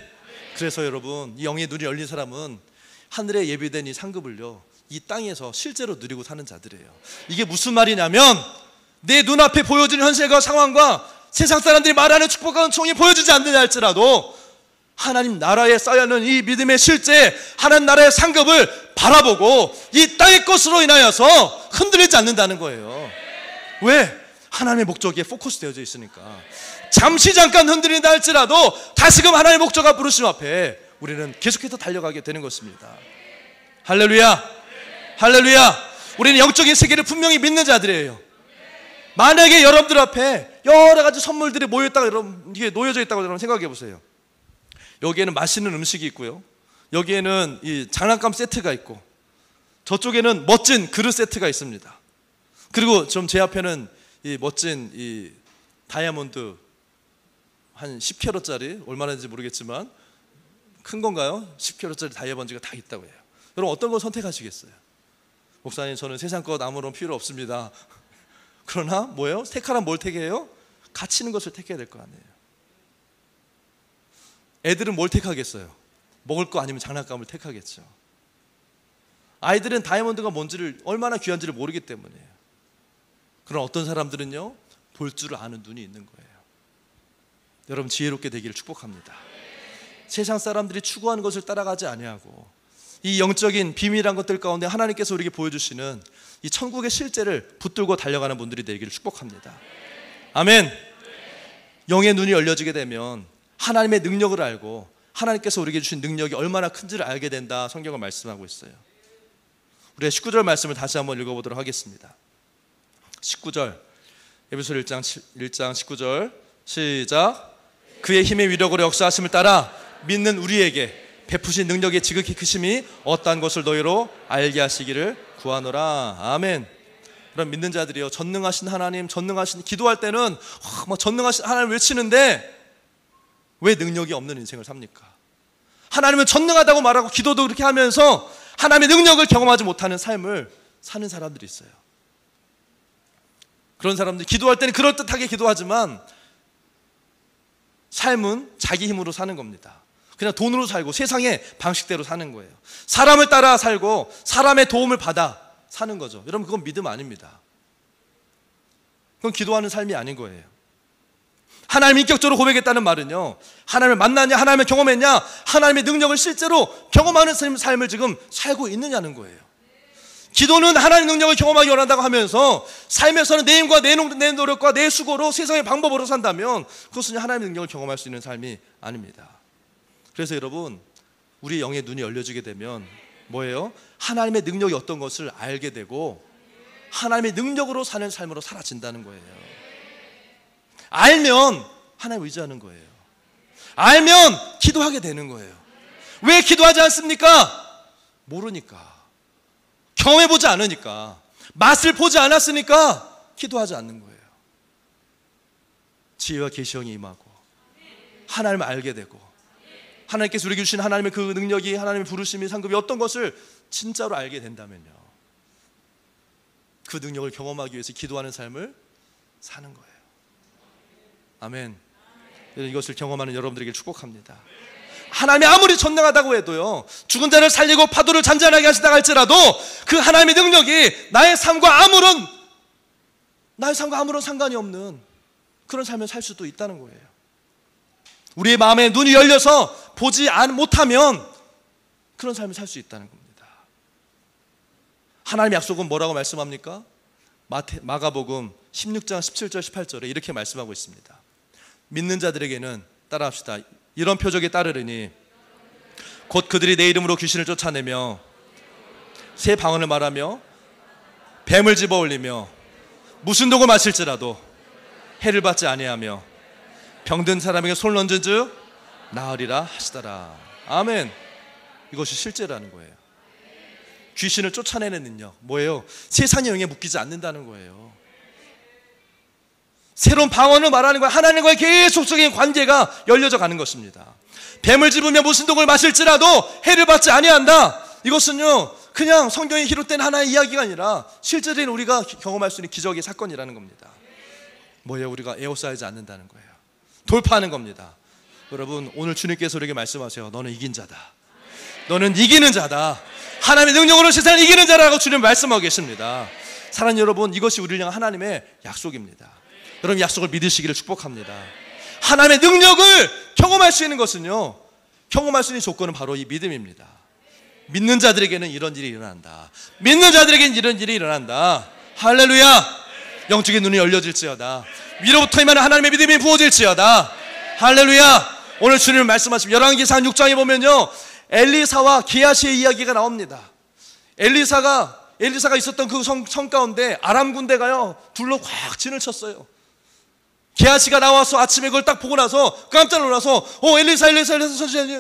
그래서 여러분, 이 영의 눈이 열린 사람은 하늘에 예비된 이 상급을요, 이 땅에서 실제로 누리고 사는 자들이에요. 이게 무슨 말이냐면, 내 눈앞에 보여지는 현실과 상황과 세상 사람들이 말하는 축복과 은총이 보여지지 않느냐 할지라도 하나님 나라에 쌓여있는 이 믿음의 실제, 하나님 나라의 상급을 바라보고 이 땅의 것으로 인하여서 흔들리지 않는다는 거예요. 왜? 하나님의 목적에 포커스 되어져 있으니까. 잠시 잠깐 흔들린다 할지라도 다시금 하나님의 목적과 부르심 앞에 우리는 계속해서 달려가게 되는 것입니다. 할렐루야. 할렐루야. 우리는 영적인 세계를 분명히 믿는 자들이에요. 만약에 여러분들 앞에 여러 가지 선물들이 이게 놓여져 있다고 여러분 생각해 보세요. 여기에는 맛있는 음식이 있고요, 여기에는 이 장난감 세트가 있고, 저쪽에는 멋진 그릇 세트가 있습니다. 그리고 좀 제 앞에는 이 멋진 이 다이아몬드 한 10캐럿짜리, 얼마나인지 모르겠지만 큰 건가요? 10캐럿짜리 다이아몬드가 다 있다고 해요. 여러분 어떤 걸 선택하시겠어요? 목사님, 저는 세상 것 아무런 필요 없습니다. 그러나 뭐예요? 택하라면 뭘 택해요? 가치 있는 것을 택해야 될 거 아니에요. 애들은 뭘 택하겠어요? 먹을 거 아니면 장난감을 택하겠죠. 아이들은 다이아몬드가 뭔지를, 얼마나 귀한지를 모르기 때문이에요. 그런 어떤 사람들은요, 볼 줄 아는 눈이 있는 거예요. 여러분 지혜롭게 되기를 축복합니다. 세상 사람들이 추구하는 것을 따라가지 아니하고 이 영적인 비밀한 것들 가운데 하나님께서 우리에게 보여주시는 이 천국의 실제를 붙들고 달려가는 분들이 되기를 축복합니다. 아멘. 영의 눈이 열려지게 되면 하나님의 능력을 알고 하나님께서 우리에게 주신 능력이 얼마나 큰지를 알게 된다, 성경은 말씀하고 있어요. 우리의 19절 말씀을 다시 한번 읽어보도록 하겠습니다. 19절, 에베소 1장 19절 시작. 그의 힘의 위력으로 역사하심을 따라 믿는 우리에게 베푸신 능력의 지극히 크심이 어떠한 것을 너희로 알게 하시기를 구하노라. 아멘. 그럼 믿는 자들이요, 전능하신 하나님, 기도할 때는 전능하신 하나님 외치는데 왜 능력이 없는 인생을 삽니까? 하나님은 전능하다고 말하고 기도도 그렇게 하면서 하나님의 능력을 경험하지 못하는 삶을 사는 사람들이 있어요. 그런 사람들이 기도할 때는 그럴듯하게 기도하지만 삶은 자기 힘으로 사는 겁니다. 그냥 돈으로 살고 세상의 방식대로 사는 거예요. 사람을 따라 살고 사람의 도움을 받아 사는 거죠. 여러분 그건 믿음 아닙니다. 그건 기도하는 삶이 아닌 거예요. 하나님 인격적으로 고백했다는 말은요, 하나님을 만났냐, 하나님을 경험했냐, 하나님의 능력을 실제로 경험하는 삶을 지금 살고 있느냐는 거예요. 기도는 하나님의 능력을 경험하기 원한다고 하면서 삶에서는 내 힘과 내 노력과 내 수고로 세상의 방법으로 산다면 그것은 하나님의 능력을 경험할 수 있는 삶이 아닙니다. 그래서 여러분, 우리 영의 눈이 열려지게 되면 뭐예요? 하나님의 능력이 어떤 것을 알게 되고 하나님의 능력으로 사는 삶으로 사라진다는 거예요. 알면 하나님 의지하는 거예요. 알면 기도하게 되는 거예요. 왜 기도하지 않습니까? 모르니까, 경험해보지 않으니까, 맛을 보지 않았으니까 기도하지 않는 거예요. 지혜와 계시형이 임하고 하나님을 알게 되고 하나님께서 우리에게 주신 하나님의 그 능력이, 하나님의 부르심이, 상급이 어떤 것을 진짜로 알게 된다면요, 그 능력을 경험하기 위해서 기도하는 삶을 사는 거예요. 아멘. 이것을 경험하는 여러분들에게 축복합니다. 하나님이 아무리 전능하다고 해도요, 죽은 자를 살리고 파도를 잔잔하게 하시다 할지라도 그 하나님의 능력이 나의 삶과 아무런 상관이 없는 그런 삶을 살 수도 있다는 거예요. 우리의 마음에 눈이 열려서 보지 못하면 그런 삶을 살 수 있다는 겁니다. 하나님의 약속은 뭐라고 말씀합니까? 마가복음 16장 17절 18절에 이렇게 말씀하고 있습니다. 믿는 자들에게는, 따라합시다. 이런 표적에 따르리니 곧 그들이 내 이름으로 귀신을 쫓아내며 새 방언을 말하며 뱀을 집어 올리며 무슨 독을 마실지라도 해를 받지 아니하며 병든 사람에게 손을 얹은 즉 나으리라 하시더라. 아멘. 이것이 실제라는 거예요. 귀신을 쫓아내는 능력 뭐예요? 세상의 영에 묶이지 않는다는 거예요. 새로운 방언을 말하는 거예요. 하나님과의 계속적인 관계가 열려져 가는 것입니다. 뱀을 집으며 무슨 독을 마실지라도 해를 받지 아니한다. 이것은요 그냥 성경에 기록된 하나의 이야기가 아니라 실제로는 우리가 경험할 수 있는 기적의 사건이라는 겁니다. 뭐예요? 우리가 에워싸이지 않는다는 거예요. 돌파하는 겁니다. 여러분, 오늘 주님께서 우리에게 말씀하세요. 너는 이긴 자다. 너는 이기는 자다. 하나님의 능력으로 세상을 이기는 자라고 주님 말씀하고 계십니다. 사랑하는 여러분, 이것이 우리를 향한 하나님의 약속입니다. 여러분, 약속을 믿으시기를 축복합니다. 하나님의 능력을 경험할 수 있는 것은요, 경험할 수 있는 조건은 바로 이 믿음입니다. 믿는 자들에게는 이런 일이 일어난다. 믿는 자들에게는 이런 일이 일어난다. 할렐루야. 영적인 눈이 열려질지어다. 위로부터 임하는 하나님의 믿음이 부어질지어다. 할렐루야. 오늘 주님 말씀하시면 열왕기상 6장에 보면요, 엘리사와 게하시의 이야기가 나옵니다. 엘리사가 있었던 그 성 가운데 아람 군대가요 둘로 확 진을 쳤어요. 게하시가 나와서 아침에 그걸 딱 보고 나서 깜짝 놀라서 엘리사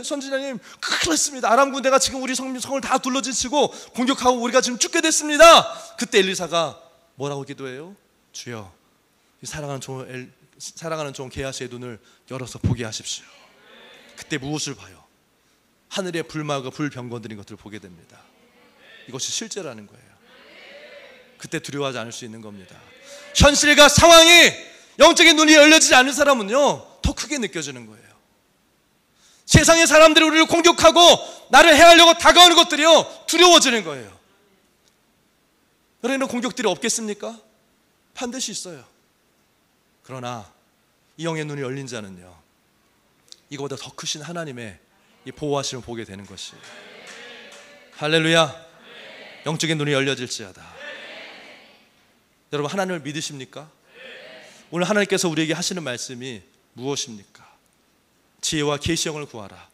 선지자님 큰일 났습니다. 아람 군대가 지금 우리 성을 다 둘러지치고 공격하고 우리가 지금 죽게 됐습니다. 그때 엘리사가 뭐라고 기도해요? 주여, 사랑하는 종 게하시의 눈을 열어서 보게 하십시오. 그때 무엇을 봐요? 하늘의 불마가 불병거들인 것들을 보게 됩니다. 이것이 실제라는 거예요. 그때 두려워하지 않을 수 있는 겁니다. 현실과 상황이 영적인 눈이 열려지지 않은 사람은요 더 크게 느껴지는 거예요. 세상의 사람들이 우리를 공격하고 나를 해하려고 다가오는 것들이요 두려워지는 거예요. 여러분은 공격들이 없겠습니까? 반드시 있어요. 그러나 이 영의 눈이 열린 자는요 이거보다 더 크신 하나님의 이 보호하심을 보게 되는 것이에요. 할렐루야. 영적인 눈이 열려질지어다. 여러분, 하나님을 믿으십니까? 오늘 하나님께서 우리에게 하시는 말씀이 무엇입니까? 지혜와 계시형을 구하라.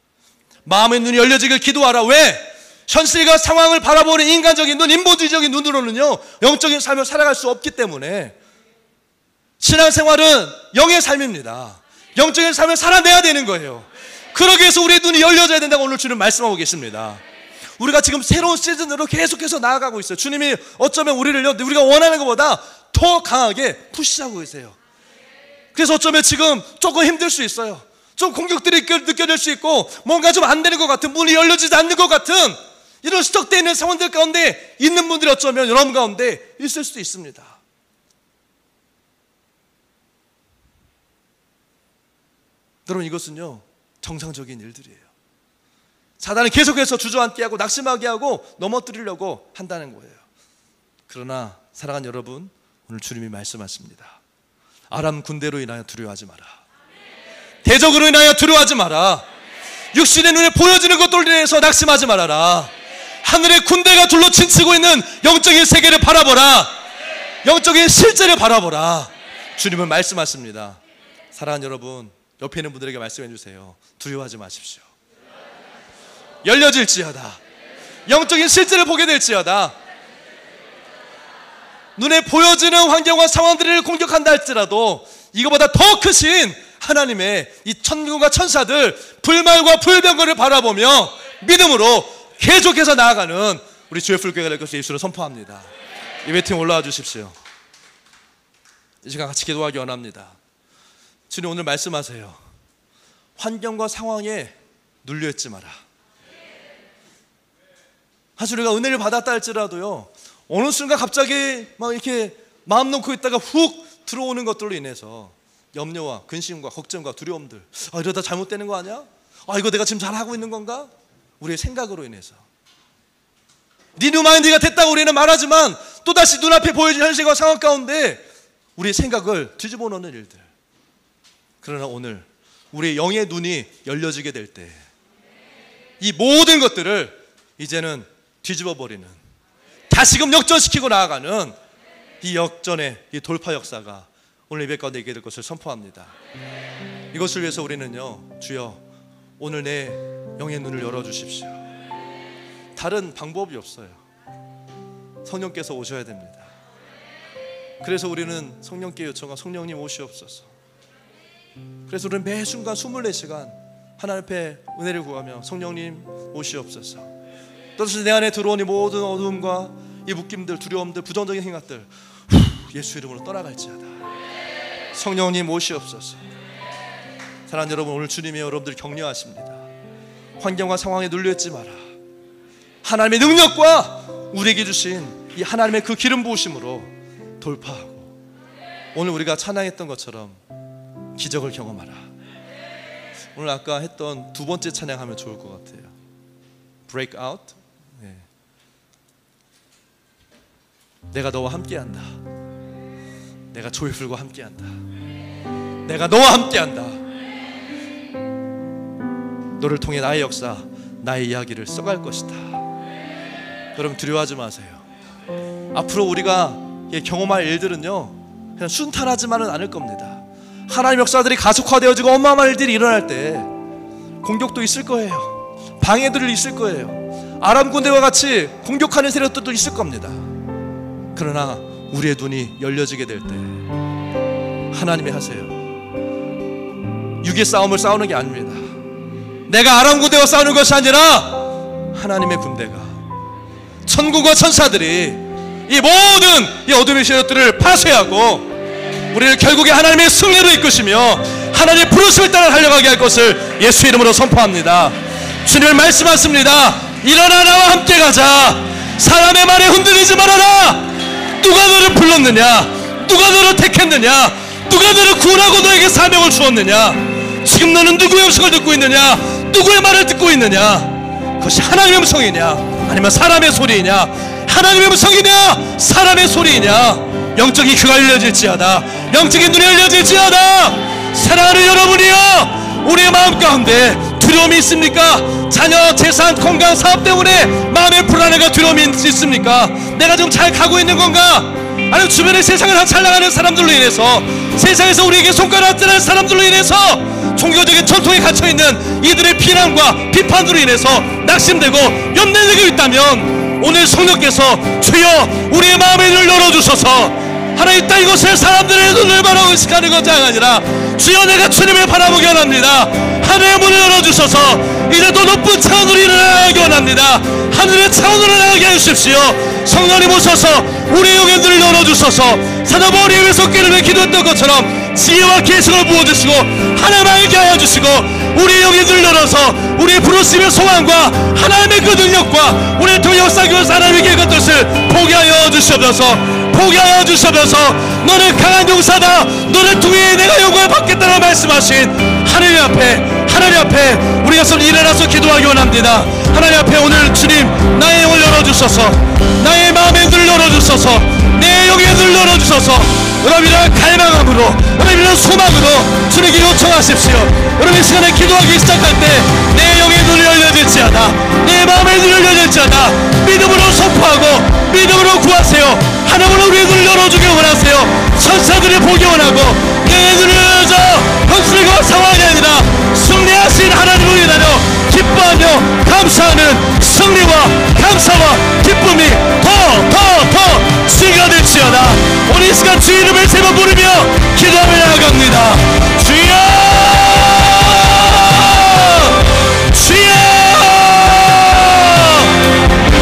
마음의 눈이 열려지길 기도하라. 왜? 현실과 상황을 바라보는 인간적인 눈, 인본주의적인 눈으로는요 영적인 삶을 살아갈 수 없기 때문에 신앙생활은 영의 삶입니다. 영적인 삶을 살아내야 되는 거예요. 그러기 위해서 우리의 눈이 열려져야 된다고 오늘 주님 말씀하고 계십니다. 우리가 지금 새로운 시즌으로 계속해서 나아가고 있어요. 주님이 어쩌면 우리가 원하는 것보다 더 강하게 푸시하고 계세요. 그래서 어쩌면 지금 조금 힘들 수 있어요. 좀 공격들이 느껴질 수 있고 뭔가 좀 안 되는 것 같은, 문이 열려지지 않는 것 같은 이런 스톱되어 있는 상황들 가운데 있는 분들이 어쩌면 여러분 가운데 있을 수도 있습니다. 여러분, 이것은요 정상적인 일들이에요. 사단은 계속해서 주저앉게 하고 낙심하게 하고 넘어뜨리려고 한다는 거예요. 그러나 사랑하는 여러분, 오늘 주님이 말씀하십니다. 아람 군대로 인하여 두려워하지 마라. 대적으로 인하여 두려워하지 마라. 육신의 눈에 보여지는 것들로 인해서 낙심하지 말아라. 하늘의 군대가 둘러 친치고 있는 영적인 세계를 바라보라. 영적인 실제를 바라보라. 주님은 말씀하십니다. 사랑하는 여러분, 옆에 있는 분들에게 말씀해 주세요. 두려워하지 마십시오. 열려질지어다. 영적인 실제를 보게 될지어다. 눈에 보여지는 환경과 상황들을 공격한다 할지라도 이거보다 더 크신 하나님의 이 천군과 천사들, 불말과 불병거를 바라보며 믿음으로 계속해서 나아가는 우리 주의 불교회가 될 것을 예수로 선포합니다. 예배팀 올라와 주십시오. 이 시간 같이 기도하기 원합니다. 주님, 오늘 말씀하세요. 환경과 상황에 눌려있지 마라. 사실 우리가 은혜를 받았다 할지라도요 어느 순간 갑자기 막 이렇게 마음 놓고 있다가 훅 들어오는 것들로 인해서 염려와 근심과 걱정과 두려움들, 이러다 잘못되는 거 아니야? 이거 내가 지금 잘하고 있는 건가? 우리의 생각으로 인해서 리뉴마인드가 됐다고 우리는 말하지만 또다시 눈앞에 보여진 현실과 상황 가운데 우리의 생각을 뒤집어 놓는 일들. 그러나 오늘 우리의 영의 눈이 열려지게 될 때 이 모든 것들을 이제는 뒤집어 버리는, 다시금 역전시키고 나아가는 이 역전의 이 돌파 역사가 오늘 예배 가운데 있게 될 것을 선포합니다. 이것을 위해서 우리는요, 주여 오늘 내 영의 눈을 열어주십시오. 다른 방법이 없어요. 성령께서 오셔야 됩니다. 그래서 우리는 성령께 요청한 성령님 오시옵소서. 그래서 우리는 매 순간 24시간 하나님 앞에 은혜를 구하며 성령님 오시옵소서. 또다시 내 안에 들어온 이 모든 어두움과 이 묶임들, 두려움들, 부정적인 생각들 예수 이름으로 떠나갈지어다. 성령님 오시옵소서. 사랑하는 여러분, 오늘 주님이 여러분들 격려하십니다. 환경과 상황에 눌려있지 마라. 하나님의 능력과 우리에게 주신 이 하나님의 그 기름 부으심으로 돌파하고 오늘 우리가 찬양했던 것처럼 기적을 경험하라. 오늘 아까 했던 두 번째 찬양하면 좋을 것 같아요. Break out. 네. 내가 너와 함께한다. 내가 조이풀과 함께한다. 내가 너와 함께한다. 너를 통해 나의 역사, 나의 이야기를 써갈 것이다. 여러분 두려워하지 마세요. 앞으로 우리가 경험할 일들은요, 그냥 순탄하지만은 않을 겁니다. 하나님의 역사들이 가속화되어지고 어마어마한 일들이 일어날 때 공격도 있을 거예요. 방해들이 있을 거예요. 아람 군대와 같이 공격하는 세력들도 있을 겁니다. 그러나 우리의 눈이 열려지게 될 때 하나님이 하세요. 육의 싸움을 싸우는 게 아닙니다. 내가 아람 군대와 싸우는 것이 아니라 하나님의 군대가, 천군과 천사들이 이 모든 이 어둠의 세력들을 파쇄하고 우리를 결국에 하나님의 승리로 이끄시며 하나님의 부르심을 따라 달려가게 할 것을 예수 이름으로 선포합니다. 주님을 말씀하십니다. 일어나 나와 함께 가자. 사람의 말에 흔들리지 말아라. 누가 너를 불렀느냐? 누가 너를 택했느냐? 누가 너를 구원하고 너에게 사명을 주었느냐? 지금 너는 누구의 음성을 듣고 있느냐? 누구의 말을 듣고 있느냐? 그것이 하나님의 음성이냐? 아니면 사람의 소리이냐? 하나님의 음성이냐? 사람의 소리이냐? 영적인 귀가 열려질지어다. 영적인 눈이 열려질지어다. 사랑하는 여러분이여, 우리의 마음 가운데 두려움이 있습니까? 자녀, 재산, 건강, 사업 때문에 마음의 불안함과 두려움이 있습니까? 내가 지금 잘 가고 있는 건가? 아니면 주변의 세상을 잘 나가는 사람들로 인해서, 세상에서 우리에게 손가락 뜨는 사람들로 인해서, 종교적인 전통에 갇혀있는 이들의 비난과 비판으로 인해서 낙심되고 염려되고 있다면 오늘 성령께서 주여 우리의 마음의 눈을 열어주셔서, 하나님 땅 이곳에 사람들의 눈을 바라보고 의식하는 것이 아니라 주여 내가 주님을 바라보게 원합니다. 하늘의 문을 열어주셔서 이제 더 높은 차원으로 일어나게 원합니다. 하늘의 차원으로 나가게 해주십시오. 성령님 오셔서 우리의 영의 눈을 열어주셔서 사도바울이 위해서 깨르며 기도했던 것처럼 지혜와 계시를 부어주시고 하나님 알게 하여 주시고 우리의 영의 눈을 열어서 우리의 부르심의 소망과 하나님의 그 능력과 우리를 통해 역사하면서 하나님의 계획 뜻을 보게 하여 주시옵소서. 보게 하여 주시옵소서. 너는 강한 용사다. 너를 통해 내가 영광을 받겠다고 말씀하신 하나님 앞에 우리가 손 일어나서 기도하기 원합니다. 하나님 앞에 오늘 주님 나의 영을 열어주셔서, 나의 마음의 눈을 열어주셔서, 내 영의 눈을 열어주셔서 여러분이란 갈망함으로, 여러분이란 소망으로 주님께 요청하십시오. 여러분 이 시간에 기도하기 시작할 때 내 영의 눈을 열려질지어다. 내 마음의 눈을 열릴지어다. 믿음으로 선포하고 믿음으로 구하세요. 하나님으로 우리의 눈을 열어주길 원하세요. 천사들이 보기 원하고 내 눈을 열어줘 현실과 상황이 아니라 승리하신 하나님을 인하여 기뻐하며 감사하는 승리와 감사와 기쁨이 더 주가 될지어다. 오늘 이 시간 주의 이름을 세 번 부르며 기도하며 나아갑니다. 주여 주여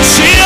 주여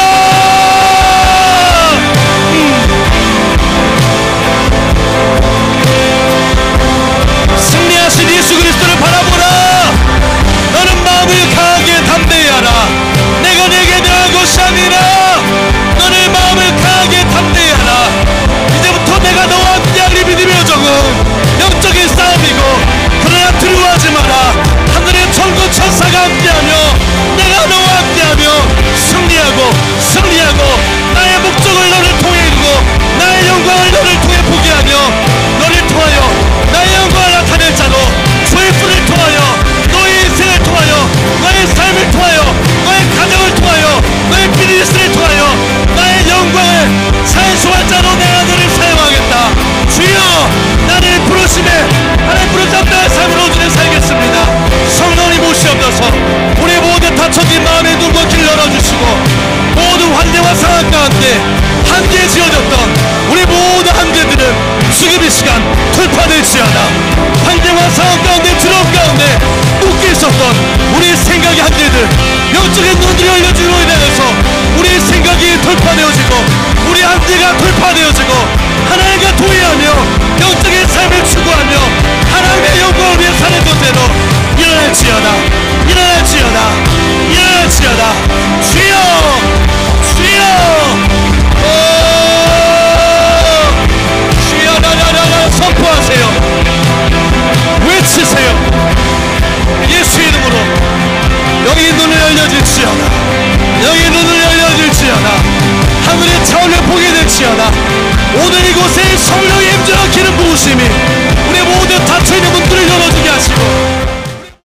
도의하며